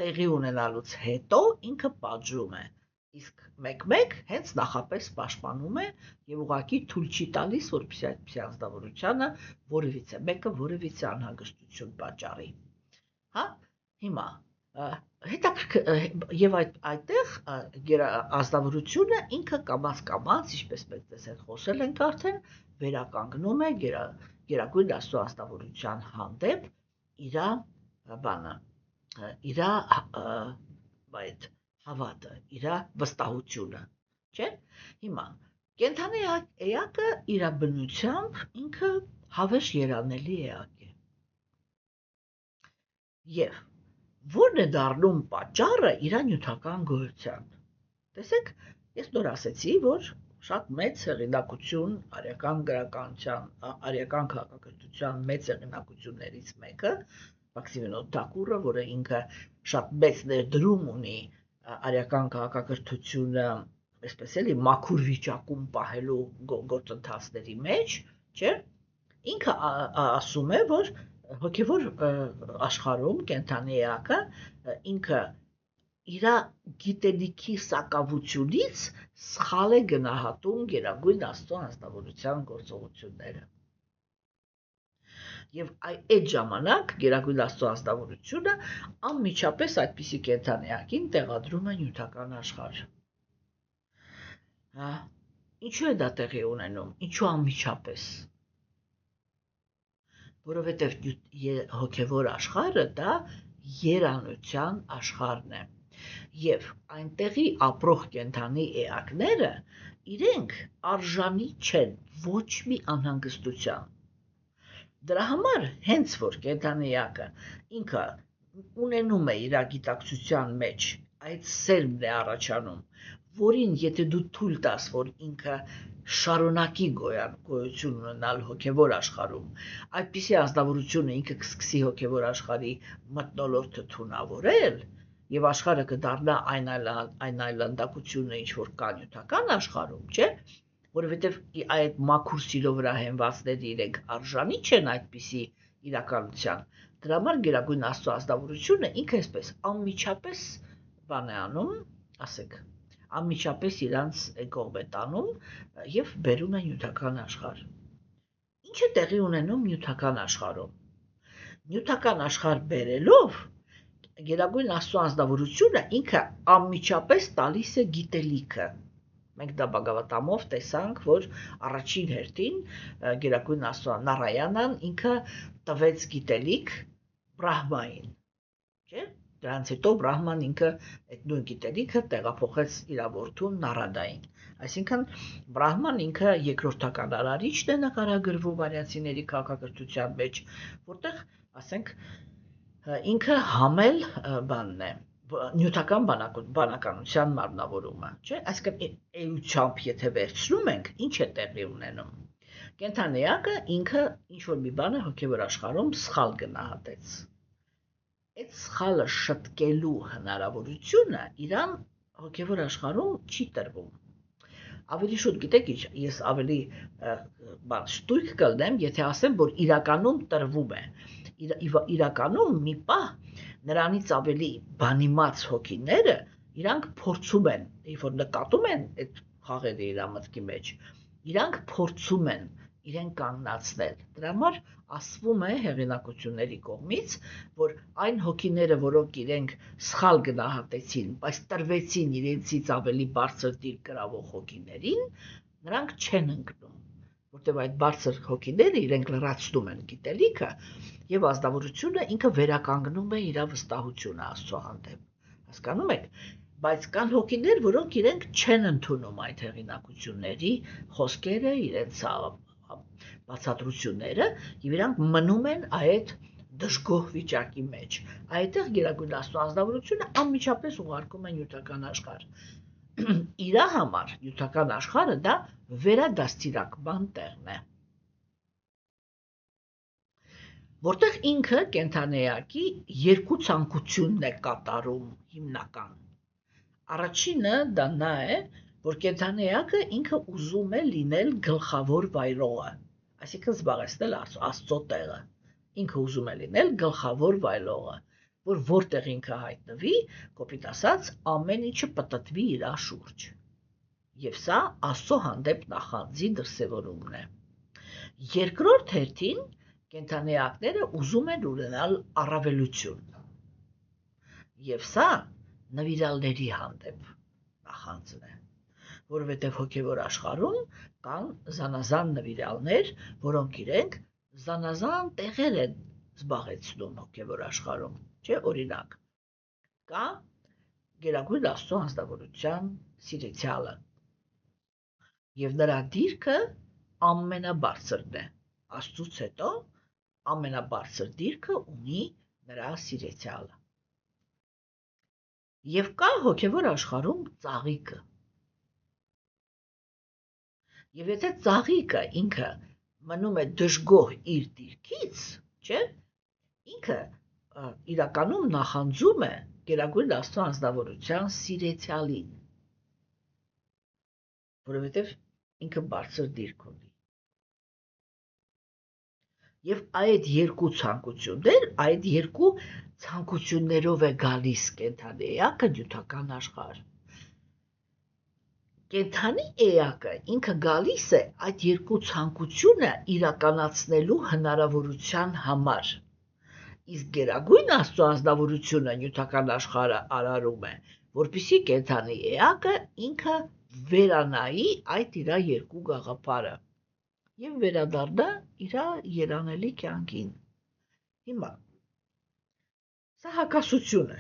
տեղի ունենալուց հետո ինքը պատժում է, իսկ մեկ-մեկ հենց նախապես պաշտպանում է եւ ուղղակի թույլ չի տալիս, որպեսզի այդպիսի անձնավորությանը որևիցե մեկը որևիցե անհանգստություն պատճառի։ Հա, հիմա եւ այդտեղ անձնավորությունը ինքը կամաց, ինչպես մենք տեսել խոսել ենք արդեն, վերականգնում է Գերագույն Աստծո անձնավորության հանդեպ իրա բանը, իրա այդ հավատը, իրա վստահությունը, չէ՞։ Հիմա կենդանի էակը իր բնությամբ ինքը հավերժ երանելի էակ է։ Եվ որն է դառնում պատճառը իր նյութական գոյության։ Տեսեք, ես նոր ասեցի, որ շատ մեծ հեղինակություն արիական գրականության, արիական քաղաքակրթության մեծ հեղինակություններից մեկը Մաքսիմիլիան Թակուրը, որը ինքը շատ մեծ ներդրում ունի արիական քաղաքակրթությունը, այսպես էլի մաքուր վիճակում պահելու գործընթացների մեջ, չէ՞, ինքը ասում է, որ հոգևոր աշխարհում կենդանի էակը ինքը իր գիտելիքի սակավությունից սխալ է գնահատում Գերագույն Աստծո անձնավորության գործողությունները։ Եվ այդ ժամանակ Գերագույն Աստծո անձնավորությունը անմիջապես այդպիսի կենդանի էակին տեղադրում է նյութական աշխարհ։ Հա, ինչու է դա տեղի ունենում, ինչու անմիջապես։ Որովհետև հոգևոր աշխարհը դա երանության աշխարհն է, եւ այնտեղի ապրող կենդանի էակները իրենք արժանի չեն ոչ մի անհանգստության։ Դրա համար հենց որ կենդանի էակը ինքը ունենում է իր գիտակցության մեջ այդ սերմն է առաջանում, որին եթե դու թույլ տաս, որ ինքը շարունակի գոյություն ունենալ հոգևոր աշխարհում, այդպիսի անձնավորությունը ինքը կսկսի հոգևոր աշխարհի մթնոլորտը թունավորել եւ աշխարհը կդառնա այն այլանդակությունը, ինչ որ կա նյութական աշխարհում, չէ՞, որովհետեւ այդ մաքուր սիրո վրա հենվածները իրենք արժանի չեն այդպիսի իրականության։ Դրա համար գերագույն Աստծո ազնվորությունը ինքը այսպես անմիջապես բան է անում, ասեք, անմիջապես իրանց կողմ է տանում եւ բերում է նյութական աշխարհ։ Ինչ է տեղի ունենում նյութական աշխարհում։ Նյութական աշխարհ բերելով գերագույն Աստծո անձնավորությունը ինքը անմիջապես տալիս է գիտելիքը։ Մենք դա Բագավատամով տեսանք, որ առաջին հերթին գերագույն Աստծո Նարայանան ինքը տվեց գիտելիք Բրահմային, չէ՞։ Դրանից հետո Բրահման ինքը այդ նույն գիտելիքը տեղափոխեց իր որդուն Նարադային։ Այսինքն Բրահման ինքը երկրորդական արարիչն է նկարագրվում արիացիների քաղաքակրթության մեջ, որտեղ, ասենք, ինքը համել բանն է, նյութական բանականության մարմնավորումը, չէ՞։ Այսինքն էությամբ եթե վերցնում ենք, ինչ է տեղի ունենում։ Կենդանեակը ինքը ինչ-որ մի բան է հոգևոր աշխարհում սխալ գնահատեց։ Այդ սխալը շտկելու հնարավորությունը իրան հոգևոր աշխարհում չի տրվում։ Ավելի շուտ գիտեք ինչ, ես ավելի ստույգ կլնեմ, եթե ասեմ, որ իրականում տրվում է։ Իրականում մի պահ նրանից ավելի բանիմաց հոգիները իրանք փորձում են, երբ որ նկատում են այդ խաղերը իր մտքի մեջ, իրանք փորձում են իրեն կանգնացնել։ Դրա համար ասվում է հեղինակությունների կողմից, որ այն հոգիները, որոնք իրենք սխալ գնահատեցին, բայց տրվեցին իրենցից ավելի բարձր դիր կրավող հոգիներին, նրանք չեն ընկնում, որտեղ այդ բարձր հոգիները իրենք լրացնում են գիտելիքը եւ ազնվորությունը ինքը վերականգնում է իր վստահությունը Աստծո հանդեպ։ Հասկանում եք։ Բայց կան հոգիներ, որոնք իրենք չեն ընդունում այդ հեղինակությունների խոսքերը, իրենց բացատրությունները եւ իրանք մնում են այդ դժգոհ վիճակի մեջ։ Այդտեղ գերագույն Աստծո անձնավորությունը անմիջապես ուղարկում է նյութական աշխարհ։ Իր համար նյութական աշխարհը դա վերադաստիարակման տեղն է, որտեղ ինքը կենդանեակի երկու ցանկությունն է կատարում հիմնական։ Առաջինը դա նա է, որ կենդանեակը ինքը ուզում է լինել գլխավոր վայրողը, այսինքն զբաղեցնել Աստծո տեղը։ Ինքը ուզում է լինել գլխավոր վայրողը, որ որտեղ ինքը հայտնվի, կոպիտ ասած, ամեն ինչը պտտվի իր շուրջ։ Եվ սա Աստծո հանդեպ նախանձի դրսևորումն է։ Երկրորդ հերթին կենդանեակները ուզում են ունենալ առավելություն։ Եվ սա նվիրալների հանդեպ նախանձն է, որովհետև հոգևոր աշխարհում կան զանազան նվիրալներ, որոնք իրենք զանազան տեղեր են զբաղեցնում հոգևոր աշխարհում, չէ՞, օրինակ, կա գերագույն Աստծո անձնավորության սիրեցյալը, եւ նրա դիրքը ամենաբարձրն է, Աստծուց հետո ամենաբարձր դիրքը ունի նրա սիրեցյալը։ Եվ կա հոգևոր աշխարհում ծաղիկը։ Եվ եթե ծաղիկը ինքը մնում է դժգոհ իր դիրքից, չէ, ինքը իրականում նախանձում է գերագույն Աստծո անձնավորության սիրեցյալին, որովհետև ինքը բարձր դիրք ունի։ Եվ այդ երկու ցանկություններով է գալիս կենդանի էակը նյութական աշխարհ։ Կենդանի էակը ինքը գալիս է այդ երկու ցանկությունը իրականացնելու հնարավորության համար։ Իսկ գերագույն Աստծո անձնավորությունը նյութական աշխարհը արարում է, որպեսզի կենդանի էակը ինքը վերանայի այդ իր երկու գաղափարը եւ վերադառնա իր երանելի կյանքին։ Հիմա սա հակասություն է,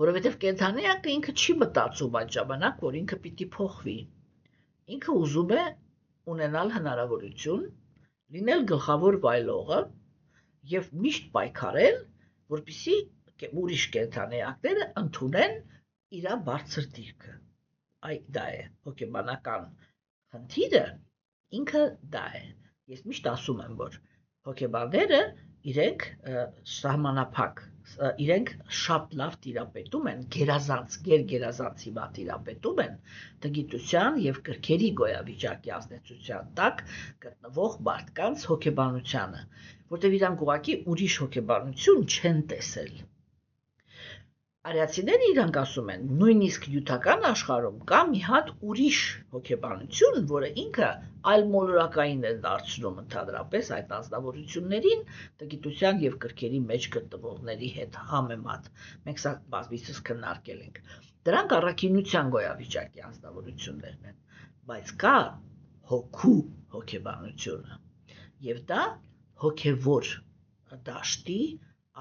որովհետև կենդանեակը ինքը չի մտածում այդ ժամանակ, որ ինքը պիտի փոխվի։ Ինքը ուզում է ունենալ հնարավորություն լինել գլխավոր վայրողը եւ միշտ պայքարել, որպեսզի ուրիշ կենդանեակները ընդունեն իր բարձր դիրքը։ Դա է հոգեբանական խնդիրը, ինքը դա է։ Ես միշտ ասում եմ, որ հոգեբանները իրենք սահմանափակ իրենք շատ լավ տիրապետում են, գերգերազանց հիմա տիրապետում են տգիտության և կրքերի գոյավիճակի ազդեցության տակ գտնվող մարդկանց հոգեբանությանը, որտեղ իրանք ուղղակի ուրիշ հոգեբանություն չեն տեսել։ Արիացիները իրանք ասում են, նույնիսկ նյութական աշխարհում կա մի հատ ուրիշ հոգեբանություն, որը ինքը այլ մոլորակային է դարձնում ընդհանրապես այդ անձնավորություններին տգիտության և կրքերի մեջ գտնվողների հետ համեմատ։ Մենք սա բազմիցս քննարկել ենք։ Դրանք առաքինության գոյավիճակի անձնավորություններն են, բայց կա հոգու հոգեբանությունը, և դա հոգևոր դաշտի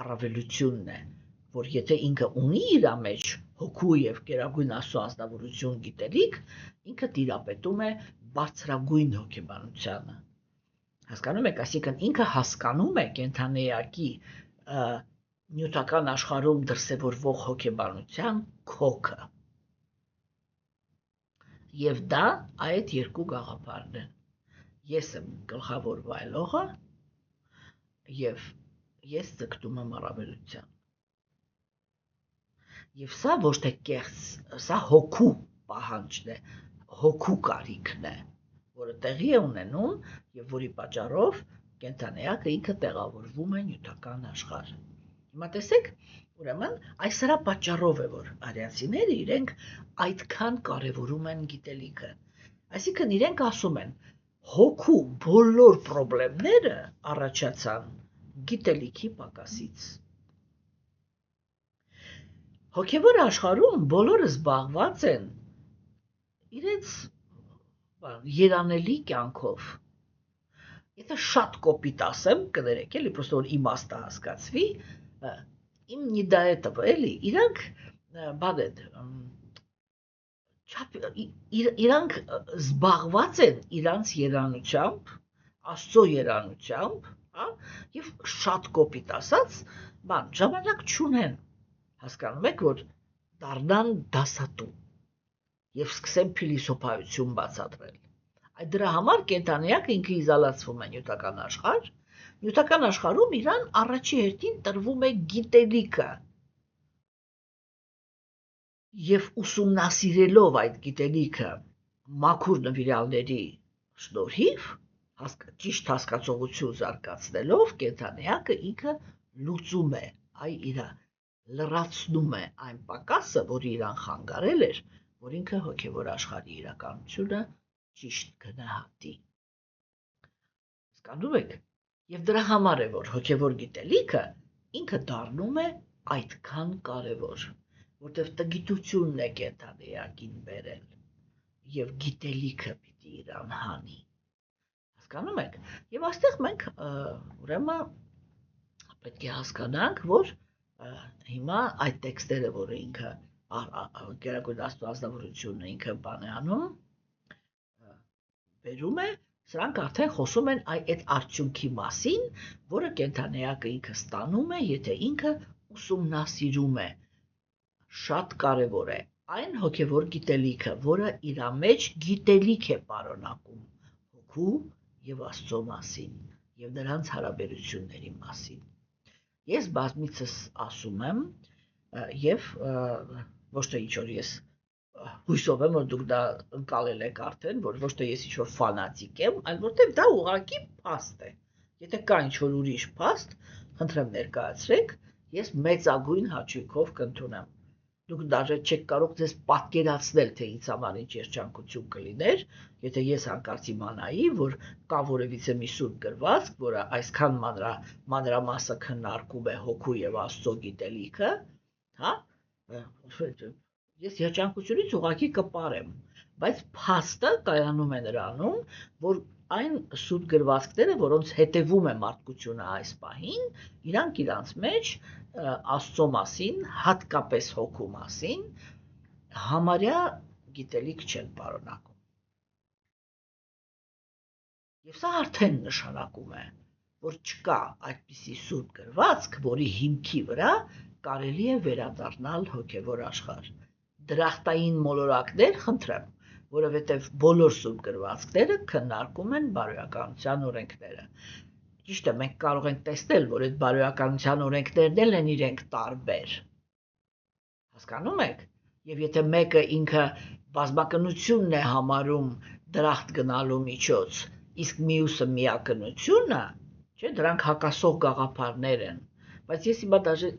առավելությունն է, որ եթե ինքը ունի իր մեջ հոգու և գերագույն Աստծո անձնավորություն գիտելիք, ինքը տիրապետում է բարձրագույն հոգեբանությանը։ Հասկանում եք, այսինքն ինքը հասկանում է կենդանեակի նյութական աշխարհում դրսևորվող հոգեբանության քոքը։ Եվ դա այդ երկու գաղափարն են։ Ես եմ գլխավոր վայելողը և ես ձգտում եմ առավելության։ Եվ սա ոչ թե կեղծ, սա հոգու պահանջն է, հոգու կարիքն է, որը տեղի է ունենում և որի պատճառով կենդանեակը ինքը տեղավորվում է նյութական աշխարհ։ Հիմա տեսեք, ուրեմն այս սրա պատճառով է, որ արիացիները իրենք այդքան կարևորում են գիտելիքը։ Այսինքն իրենք ասում են, հոգու բոլոր խնդիրները առաջացան գիտելիքի պակասից։ Հոգևոր աշխարհում բոլորը զբաղված են իրենց երանելի կյանքով։ Եթե շատ կոպիտ ասեմ, կներեք էլի, պրոստը որ իմաստը հասկացվի, իմ նիդա է տվը, էլի, իրանք բան են, իրանք զբաղված են իրանց երանությամբ, Աստծո երանությամբ, և շատ կոպիտ ասած, ժամանակ չունեն, հասկանում եք, որ դառնան դասատու և սկսեն փիլիսոփայություն բացատրել։ Այդ դրա համար կենդանեակը ինքը իզոլացվում է նյութական աշխարհ, նյութական աշխարհում իրան առաջի հերթին տրվում է գիտելիքը, և ուսումնասիրելով այդ գիտելիքը մաքուր նվիրալների շնորհիվ, ճիշտ հասկացողություն զարգացնելով, կենդանեակը ինքը լուծում է իր լրացնում է այն պակասը, որը իրան խանգարել էր, որ ինքը հոգևոր աշխարհի իրականությունը ճիշտ գնահատի։ Հասկանում եք, և դրա համար է, որ հոգևոր գիտելիքը ինքը դառնում է այդքան կարևոր, որտեղ տգիտությունն է կենդանեակին բերել, և գիտելիքը պիտի իրան հանի։ Հասկանում եք, և այստեղ մենք ուրեմն պետք է հասկանանք, որ հիմա այդ տեքստերը, որը ինքը գերագույն Աստծո անձնավորությունը ինքը բան է անում, բերում է, սրանք արդեն խոսում են այդ արդյունքի մասին, որը կենդանեակը ինքը ստանում է, եթե ինքը ուսումնասիրում է։ Շատ կարևոր է այն հոգևոր գիտելիքը, որը իր մեջ գիտելիք է պարունակում հոգու և Աստծո մասին և նրանց հարաբերությունների մասին։ Ես բազմիցս ասում եմ, և ոչ թե ինչ-որ ես հույսով եմ, որ դուք դա ընկալել եք արդեն, որ ոչ թե ես ինչ-որ ֆանատիկ եմ, այլ որտեղ դա ուղղակի փաստ է։ Եթե կա ինչ-որ ուրիշ փաստ, խնդրեմ ներկայացրեք, ես մեծագույն հաճույքով կընդունեմ։ Դուք դաժե չեք կարող ձեզ պատկերացնել, թե ինձ համար ինչ երջանկություն կլիներ, եթե ես հանկարծ իմանայի, որ կա որևիցե մի սուրբ գրվածք, որը այսքան մանրամասը քննարկում է հոգու և Աստծո գիտելիքը, ես երջանկությունից ուղղակի կպարեմ, բայց փաստը կայանում է նրանում, որ այն սուրբ գրվածքները, որոնց հետևում է մարդկությունը այս պահին, իրանք իրանց մեջ Աստծո մասին, հատկապես հոգու մասին, համարյա գիտելիք չեն պարունակում։ Եվ սա արդեն նշանակում է, որ չկա այդպիսի սուրբ գրվածք, որի հիմքի վրա կարելի է վերադառնալ հոգևոր աշխարհ։ Դրախտային մոլորակներ խնդրեմ, որովհետև բոլոր սուրբ գրվածքները քննարկում են բարոյականության օրենքները։ Ճիշտ է, մենք կարող ենք տեսնել, որ այդ բարոյականության օրենքներն էլ են իրենք տարբեր։ Հասկանում եք։ Եվ եթե մեկը ինքը բազմակնությունն է համարում դրախտ գնալու միջոց, իսկ մյուսը միակնությունը, չէ, դրանք հակասող գաղափարներ են, բայց ես հիմա դաժե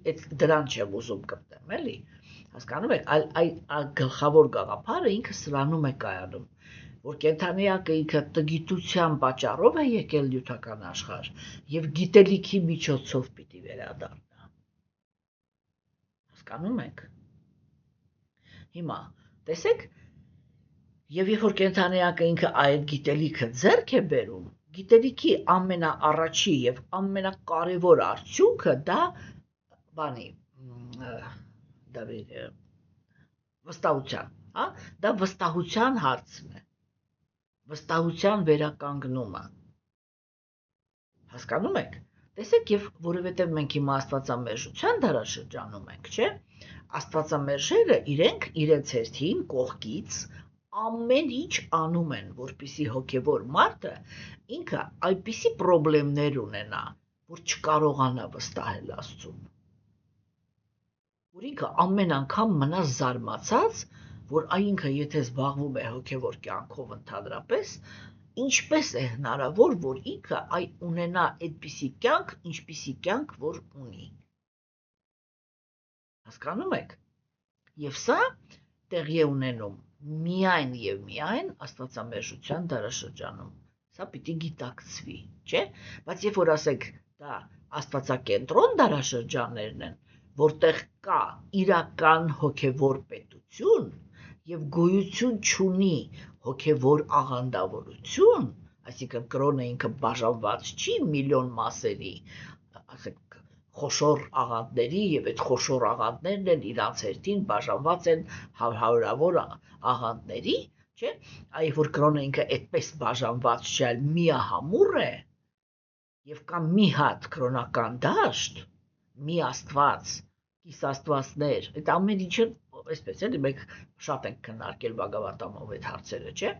դրան չեմ ուզում կպտեմ, էլի։ Հասկանում եք, այլ գլխավոր գաղափարը ինքը սրանում է կայանում, որ կենդանիակը ինքը տգիտության պատճառով է եկել նյութական աշխարհ եւ գիտելիքի միջոցով պիտի վերադառնա։ Հասկանում եք։ Հիմա տեսեք, եւ երբ որ կենդանիակը ինքը այդ գիտելիքը ձեռք է բերում, գիտելիքի ամենաառաջի եւ ամենակարևոր արդյունքը դա բանի վստահության, հա, դա վստահության հարցն է, վստահության վերականգնումը, հասկանում եք, տեսեք եւ որովհետեւ մենք հիմա աստվածամերժության դարաշրջանում ենք, չէ, աստվածամերժերը իրենց հերթին կողքից ամեն ինչ անում են, որպեսզի հոգեվոր մարդը ինքը այնպիսի խնդիրներ ունենա, որ չկարողանա վստահել Աստծուն, որ ինքը ամեն անգամ մնա զարմացած, որ ինքը եթե զբաղվում է հոգևոր կյանքով ընդհանրապես, ինչպես է հնարավոր, որ ինքը ունենա այդպիսի կյանք, ինչպիսի կյանք որ ունի։ Հասկանում եք։ Եվ սա տեղի է ունենում միայն եւ միայն աստվածամերժության դարաշրջանում։ Սա պիտի գիտակցվի, չէ՞։ Բայց երբ որ ասենք դա աստվածակենտրոն դարաշրջաններն են, որտեղ կա իրական հոգևոր պետություն եւ գոյություն չունի հոգևոր աղանդավորություն, այսինքն կրոնը ինքը բաժանված չի միլիոն մասերի, ասենք խոշոր աղանդների եւ այդ խոշոր աղանդներն էլ իրանց հերթին բաժանված են հարյուրավոր աղանդների, չէ՞, այ որ կրոնը ինքը այդպես բաժանված չէ, այլ միահամուռ է եւ կա մի հատ կրոնական դաշտ, մի աստված, կիս աստվածներ, այդ ամեն ինչը այսպես էլի մենք շատ ենք քննարկել Բhagavatam-ով այդ հարցերը, չէ՞,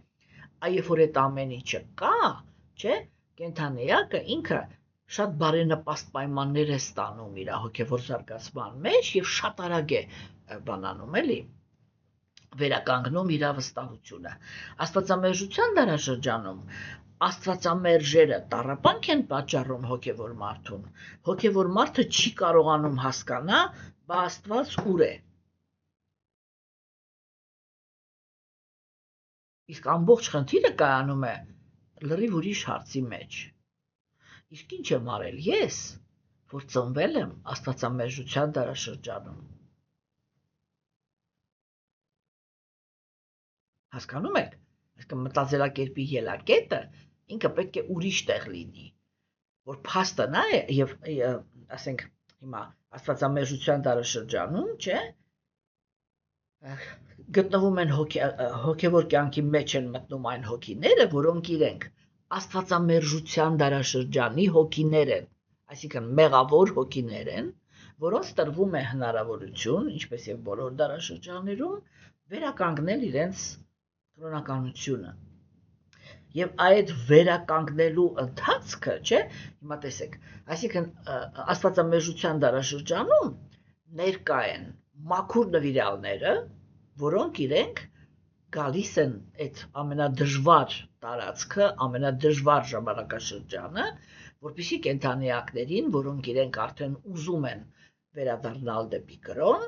այ երբ որ այդ ամեն ինչը կա, չէ՞, կենդանիակը ինքը շատ բարենպաստ պայմաններ է ստանում իր հոգևոր զարգացման մեջ եւ շատ արագ է բանանում, էլի վերականգնում իր վստահությունը։ Աստվածամերժության դարաշրջանում աստվածամերժերը տառապանք են պատճառում հոգևոր մարդուն։ Հոգևոր մարդը չի կարողանում հասկանա, բա Աստված ուր է։ Իսկ ամբողջ խնդիրը կայանում է լրիվ ուրիշ հարցի մեջ։ Իսկ ինչ եմ արել ես, որ ծնվել եմ աստվածամերժության դարաշրջանում։ Հասկանում եք, այսինքն մտածելակերպի ելակետը ինքը պետք է ուրիշ տեղ լինի, որ փաստը նա է եւ ասենք հիմա աստվածամերժության դարաշրջանում, չէ՞, գտնվում են հոգևոր կյանքի մեջ են մտնում այն հոգիները, որոնք իրենք աստվածամերժության դարաշրջանի հոգիներ են, այսինքն մեղավոր հոգիներ են, որոնց տրվում է հնարավորություն, ինչպես եւ բոլոր դարաշրջաններում, վերականգնել իրենց կրոնականությունը։ Եվ այդ վերականգնելու ընթացքը, չէ, հիմա տեսեք, այսինքն աստվածամերժության դարաշրջանում ներկա են մաքուր նվիրալները, որոնք իրենք գալիս են այդ ամենադժվար տարածքը, ամենադժվար ժամանակաշրջանը, որպեսզի կենդանիակներին, որոնք իրենք արդեն ուզում են վերադառնալ դեպի կրոն,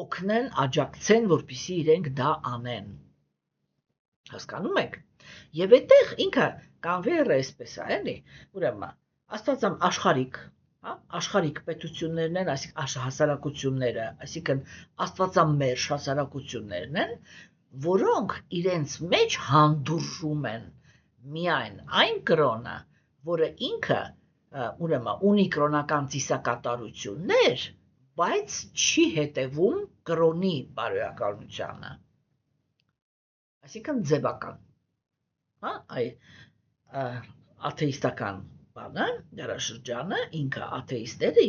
օգնեն, աջակցեն, որպեսզի իրենք դա անեն։ Հասկանում եք։ Եվ այդտեղ ինքը կանվերը այսպես է, էլի, ուրեմն աստվածամ աշխարհիկ, հա, աշխարհիկ պետություններն են, այսինքն հասարակությունները, այսինքն աստվածամերժ հասարակություններն են, որոնք իրենց մեջ հանդուրժում են միայն այն կրոնը, որը ինքը ուրեմն ունի կրոնական ծիսակատարություններ, բայց չի հետևում կրոնի բարոյականությանը։ Այսինքն ձևական, հա, աթեիստական բանը, դարաշրջանը, ինքը աթեիստները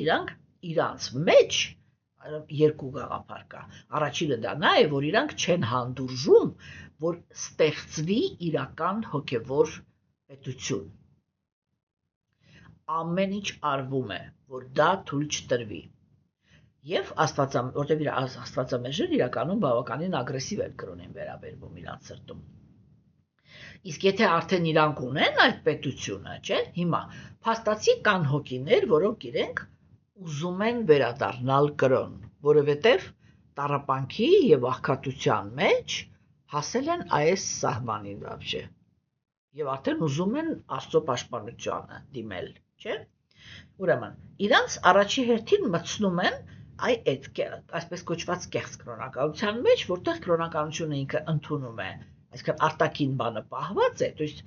իրանց մեջ երկու գաղափար կա։ Առաջինը դա նա է, որ իրանք չեն հանդուրժում, որ ստեղծվի իրական հոգևոր պետություն։ ամեն ինչ արվում է, որ դա թույլ չտրվի։ Եվ որտեղ իր աստվածամեժերը իրականում բավականին ագրեսիվ են կրոնին վերաբերվում իրանց սրտում։ Իսկ եթե արդեն իրանք ունեն այդ պետությունը, չէ՞, հիմա փաստացի կան հոգիներ, որոնք իրենք ուզում են վերադառնալ կրոն, որովհետև տառապանքի եւ աղքատության մեջ հասել են այս սահմանին вообще։ Եվ արդեն ուզում են Աստծո պաշտպանությանը դիմել, չէ՞։ Ուրեմն, իրանց առաջի հերթին մտցնում են այսպես կոչված կեղծ կրոնականության մեջ, որտեղ կրոնականությունը ինքը ընդունում է, այսինքն արտաքին բանը պահված է, то есть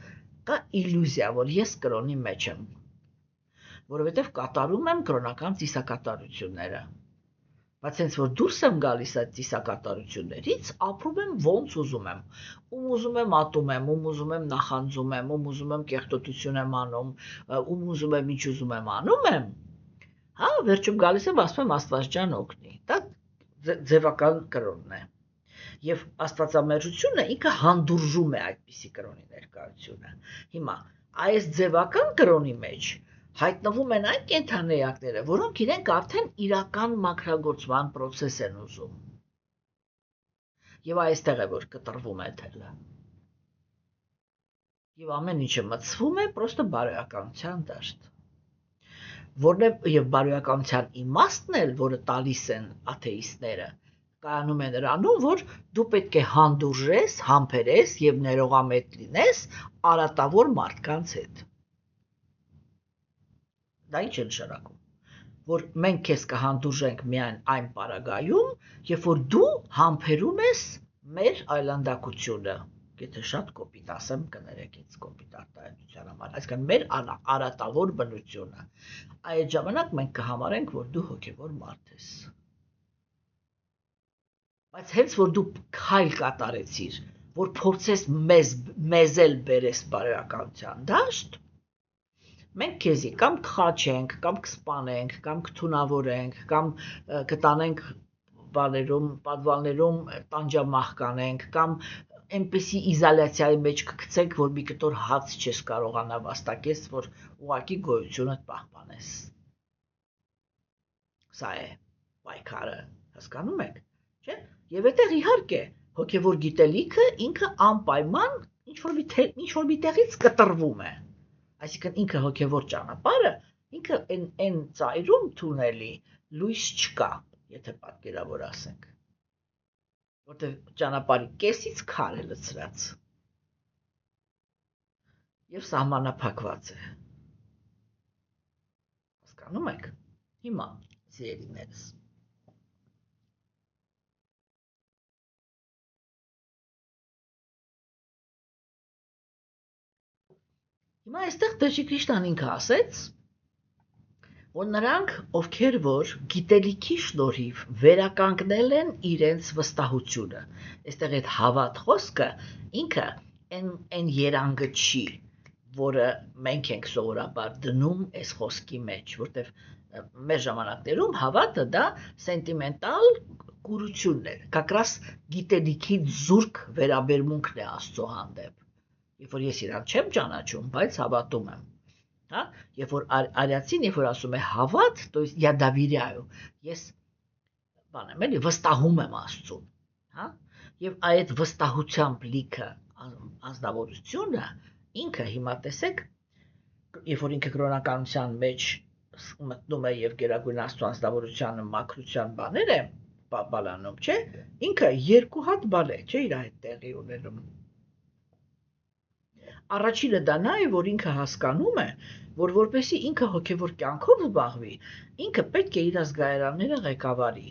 կա իլյուզիա, որ ես կրոնի մեջ եմ, որովհետև կատարում եմ կրոնական ծիսակատարությունները։ Բայց հենց որ դուրս եմ գալիս այդ ծիսակատարություններից, ապրում եմ ոնց ուզում եմ, ում ուզում եմ ատում եմ, ում ուզում եմ նախանձում եմ, ում ուզում եմ կեղտոտություն եմ անում, ում ուզում եմ ինչ ուզում եմ անում եմ, հա, վերջում գալիս եմ ասում եմ Աստված ջան օգնի, դա ձևական կրոնն է։ Եվ աստվածամերժությունը ինքը հանդուրժում է այդպիսի կրոնի ներկայությունը։ Հիմա այս ձևական կրոնի մեջ հայտնվում են այն կենդանեակները, որոնք իրենք արդեն իրական մաքրագործման process են ուզում։ Եվ այստեղ է, որ կտրվում է թելը։ Եվ ամեն ինչը մտցվում է պրոստը բարոյականության դաշտ։ Որն է եւ բարոյականության իմաստն էլ, որը տալիս են աթեիստները, կայանում է նրանում, որ դու պետք է հանդուրժես, համբերես եւ ներողամետ լինես արատավոր մարդկանց հետ։ Դա ինչ է նշանակում, որ մենք քեզ կհանդուրժենք միայն այն պարագայում, երբ որ դու համբերում ես մեր այլանդակությունը, եթե շատ կոպիտ ասեմ, կներեք ինձ կոպիտ արտահայտության համար, այսինքն մեր արատավոր բնությունը, այդ ժամանակ մենք կհամարենք, որ դու հոգևոր մարդ ես։ Բայց հենց որ դու քայլ կատարեցիր, որ փորձես մեզ էլ բերես բարոյականության դաշտ, մենք քեզի կամ կխաչենք, կամ կսպանենք, կամ կթունավորենք, կամ կտանենք բաներում, պատվալներում տանջամահ կանենք, կամ այնպեսի իզոլյացիայի մեջ կգցենք, որ մի կտոր հաց չես կարողանա վաստակես, որ ուղղակի գոյությունդ պահպանես։ Սա է պայքարը, հասկանում եք, չէ՞։ Եվ այդտեղ իհարկե հոգևոր գիտելիքը ինքը անպայման ինչ-որ մի տեղից կտրվում է։ Այսինքն ինքը հոգևոր ճանապարհը, ինքը այն ծայրում թունելի լույս չկա, եթե պատկերավոր ասենք, որտեղ ճանապարհի կեսից քար է լցրած եւ սահմանափակված է։ Հասկանում եք։ Հիմա սիրելիներս, հիմա այստեղ Տեր Քրիստոսն ինքը ասեց, որ նրանք, ովքեր որ գիտելիքի շնորհիվ վերականգնել են իրենց վստահությունը, այստեղ այդ հավատ խոսքը ինքը այն երանգը չի, որը մենք ենք սովորաբար դնում այս խոսքի մեջ, որտեղ մեր ժամանակներում հավատը դա սենտիմենտալ կուրությունն է, կակրաս գիտելիքի զուրկ վերաբերմունքն է Աստծո հանդեպ, երբ որ ես իրան չեմ ճանաչում, բայց հավատում եմ, հա, երբ որ արիացին, երբ որ ասում է հավատ, то есть я доверяю, ես բան եմ էլի վստահում եմ Աստծուն, հա, եւ այդ վստահությամբ լիքը անձնավորությունը ինքը հիմա տեսեք, երբ որ ինքը կրոնականության մեջ մտնում է եւ Գերագույն Աստծո անձնավորության մաքրության բաներ է բալանում, չէ, ինքը երկու հատ բալ է, չէ, իր այդ տեղի ունենում։ Առաջինը դա նա է, որ ինքը հասկանում է, որ որպեսզի ինքը հոգևոր կյանքով զբաղվի, ինքը պետք է իր զգայարանները ղեկավարի,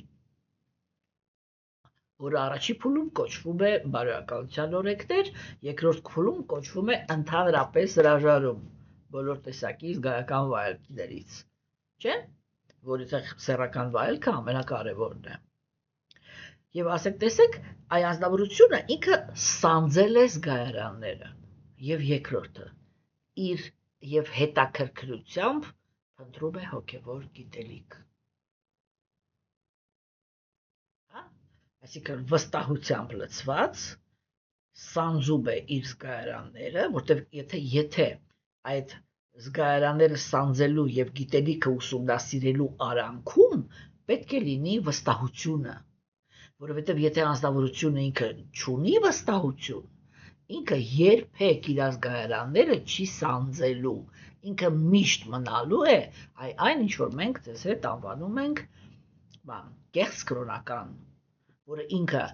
որը առաջի փուլում կոչվում է բարոյականության օրենքներ, երկրորդ փուլում կոչվում է ընդհանրապես հրաժարում բոլոր տեսակի զգայական վայելքներից, չէ՞, որից սեռական վայելքը ամենակարևորն է։ Եվ ասեք, տեսեք, այ անձնավորությունը ինքը սանձել է զգայարանները, եւ երկրորդը իր եւ հետաքրքրությամբ փնտրում է հոգևոր գիտելիք։ Հա? Այսինքն վստահությամբ լցված սանձում է իր զգայարանները, որտեղ եթե այդ զգայարանները սանձելու եւ գիտելիքը ուսումնասիրելու արանքում պետք է լինի վստահությունը, որովհետեւ եթե անձնավորությունը ինքը չունի վստահություն, ինքը երբեք իր զգայարանները չի սանձելու, ինքը միշտ մնալու է այն ինչ որ մենք ձեզ հետ անվանում ենք կեղծ կրոնական, որը ինքը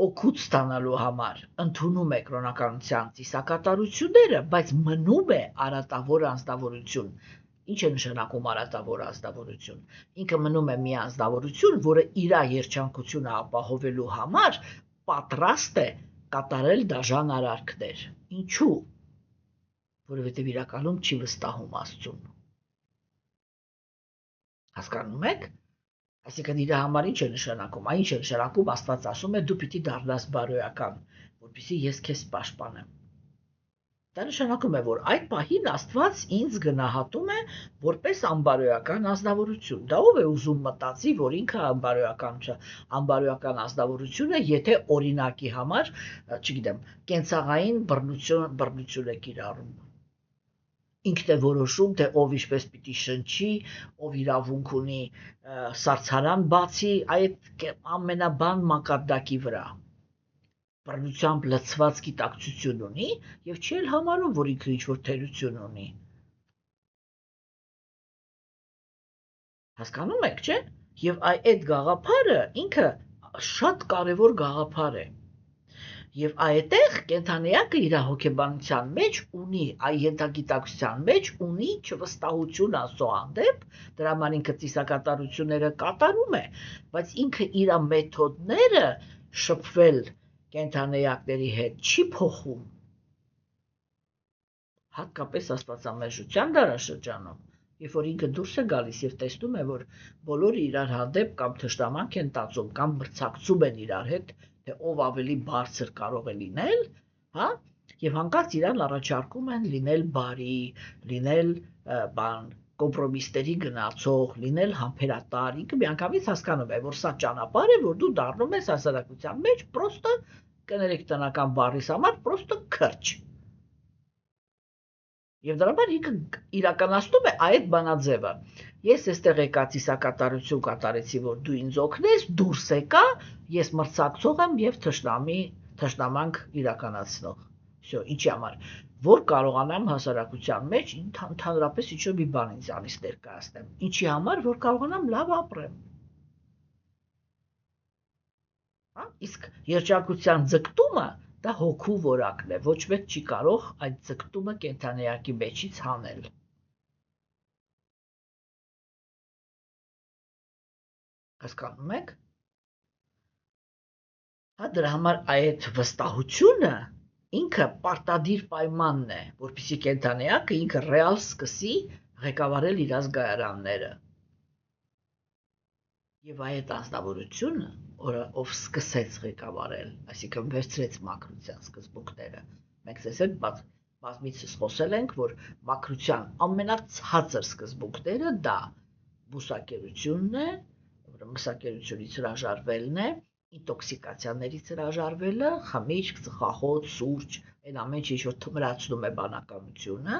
օգուտ ստանալու համար ընդունում է կրոնականության ծիսակատարությունները, բայց մնում է արատավոր անձնավորություն։ Ինչ է նշանակում արատավոր անձնավորություն։ Ինքը մնում է մի անձնավորություն, որը իր երջանկությունը ապահովելու համար պատրաստ է կատարել դաժան արարքներ։ Ինչու՞։ Որովհետև իրականում չի վստահում Աստծուն։ Հասկանում եք։ Այսինքն իր համար ինչ է նշանակում, այն ինչ է նշանակում Աստված ասում է դու պիտի դառնաս բարոյական, որպեսզի ես քեզ պաշտպանեմ։ Դա նշանակում է, որ այդ պահին Աստված ինձ գնահատում է որպես անբարոյական անձնավորություն։ Դա ով է ուզում մտածի, որ ինքը անբարոյական անձնավորություն է, եթե օրինակի համար, չգիտեմ, կենցաղային բռնություն է կիրառում։ Ինքն է որոշում, թե ով ինչպես պիտի շնչի, ով իրավունք ունի սարցարան բացի այդ ամենաբան մակարդակի վրա։ Բռնությամբ լցված գիտակցություն ունի եւ չի էլ համարում, որ ինքը ինչ-որ թերություն ունի։ Հասկանում եք, չէ՞։ Եվ այդ գաղափարը ինքը շատ կարևոր գաղափար է։ Եվ այդտեղ կենդանիակը իր հոգեբանության մեջ ունի, ենթագիտակցության մեջ ունի չվստահություն Աստծո հանդեպ, դրա համար ինքը ծիսակատարությունները կատարում է, բայց ինքը իր մեթոդները շփվել կենդանիակների հետ չի փոխում։ Հատկապես աստվածամերժության դարաշրջանում, երբ որ ինքը դուրս է գալիս եւ տեսնում է, որ բոլորը իրար հանդեպ կամ թշնամանք են տածում, կամ մրցակցում են իրար հետ, թե ով ավելի բարձր կարող է լինել, հա, եւ հանկարծ իրան առաջարկում են լինել բարի, լինել կոմպրոմիսների գնացող, լինել համբերատար, ինքը միանգամից հասկանում է, որ սա ճանապարհ է, որ դու դառնում ես հասարակության մեջ պրոստը կներեք տնական բառիս համար պրոստը քրջ։ Եվ դրա համար ինքը իրականացնում է այդ բանաձևը։ Ես այստեղ եկա ծիսակատարություն կատարեցի, որ դու ինձ օգնես, դուրս եկա, ես մրցակցող եմ եւ թշնամանք իրականացնող։ Всё, ինչի համար, որ կարողանամ հասարակության մեջ ընդհանրապես ինչ-որ մի բան ինձանից ներկայացնեմ։ Ինչի համար, որ կարողանամ լավ ապրեմ։ Հա, իսկ երջանկության ձգտումը դա հոգու որակն է, ոչ մեկ չի կարող այդ ձգտումը կենդանիակի մեջից հանել։ Հասկանում եք։ Հա, դրա համար այդ վստահությունը ինքը պարտադիր պայմանն է, որպեսզի կենդանիակը ինքը ռեալ սկսի ղեկավարել իր զգայարանները։ Եվ այդ անձնավորությունը, ով սկսեց ղեկավարել, այսինքն վերցրեց մաքրության սկզբունքները։ Մենք ձեզ հետ բազմիցս խոսել ենք, որ մաքրության ամենացածր սկզբունքները դա բուսակերությունն է, մսակերությունից հրաժարվելն է, ինտոքսիկացիաներից հրաժարվելը, խմիչք, ծխախոտ, սուրճ, այն ամեն ինչ որ թմրացնում է բանականությունը,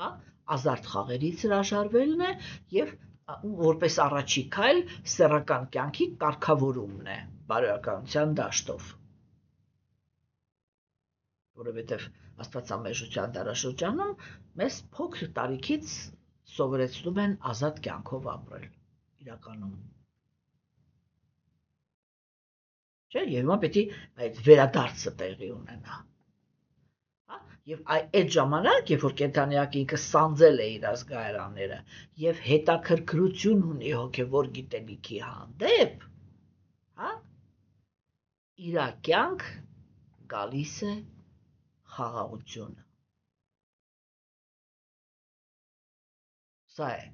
հա, ազարտ խաղերից հրաժարվելն է եւ որպես առաջի քայլ սեռական կյանքի կարգավորումն է բարոյականության դաշտով։ Որովհետեւ աստվածամերժության դարաշրջանում մեզ փոքր տարիքից սովորեցնում են ազատ կյանքով ապրել իրականում։ Չէ, եւ հիմա պետք է այդ վերադարձը տեղի ունենա։ Հա, եւ այդ ժամանակ, երբ որ կենդանիակը ինքը սանձել է իր զգայարանները եւ հետաքրքրություն ունի հոգեվոր գիտելիքի հանդեպ, հա, իր կյանք գալիս է խաղաղությունը։ Սա է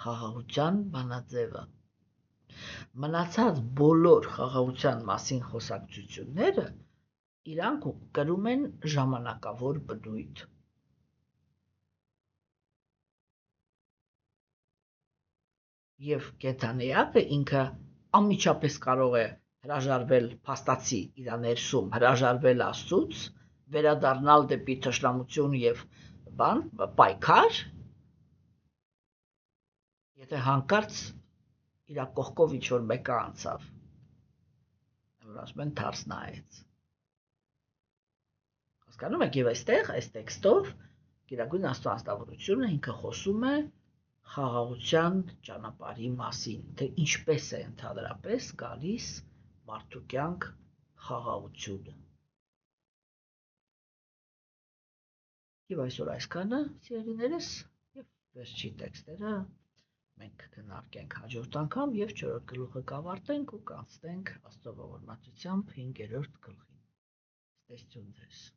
խաղաղության բանաձևը։ Մնացած բոլոր խաղաղության մասին խոսակցությունները իրանք կրում են ժամանակավոր բնույթ։ Եվ կենդանիակը ինքը անմիջապես կարող է հրաժարվել փաստացի իր ներսում, հրաժարվել Աստծուց, վերադառնալ դեպի թշնամություն եւ պայքար, Եթե հանկարծ իր կողքով ինչ-որ մեկը անցավ, որ ասում են թարս նայեց։ Հասկանում եք, եւ այստեղ, այս տեքստով Գերագույն Աստծո անձնավորությունը ինքը խոսում է խաղաղության ճանապարհի մասին, թե ինչպես է ընդհանրապես գալիս մարդու կյանք խաղաղությունը։ Եվ այսօր այսքանը, սիրելիներս, եւ վերջի տեքստերը մենք կքննարկենք հաջորդ անգամ եւ 4-րդ գլուխը կավարտենք ու կանցնենք Աստծո ողորմածությամբ 5-րդ գլխին։ Ստեսություն ձեզ։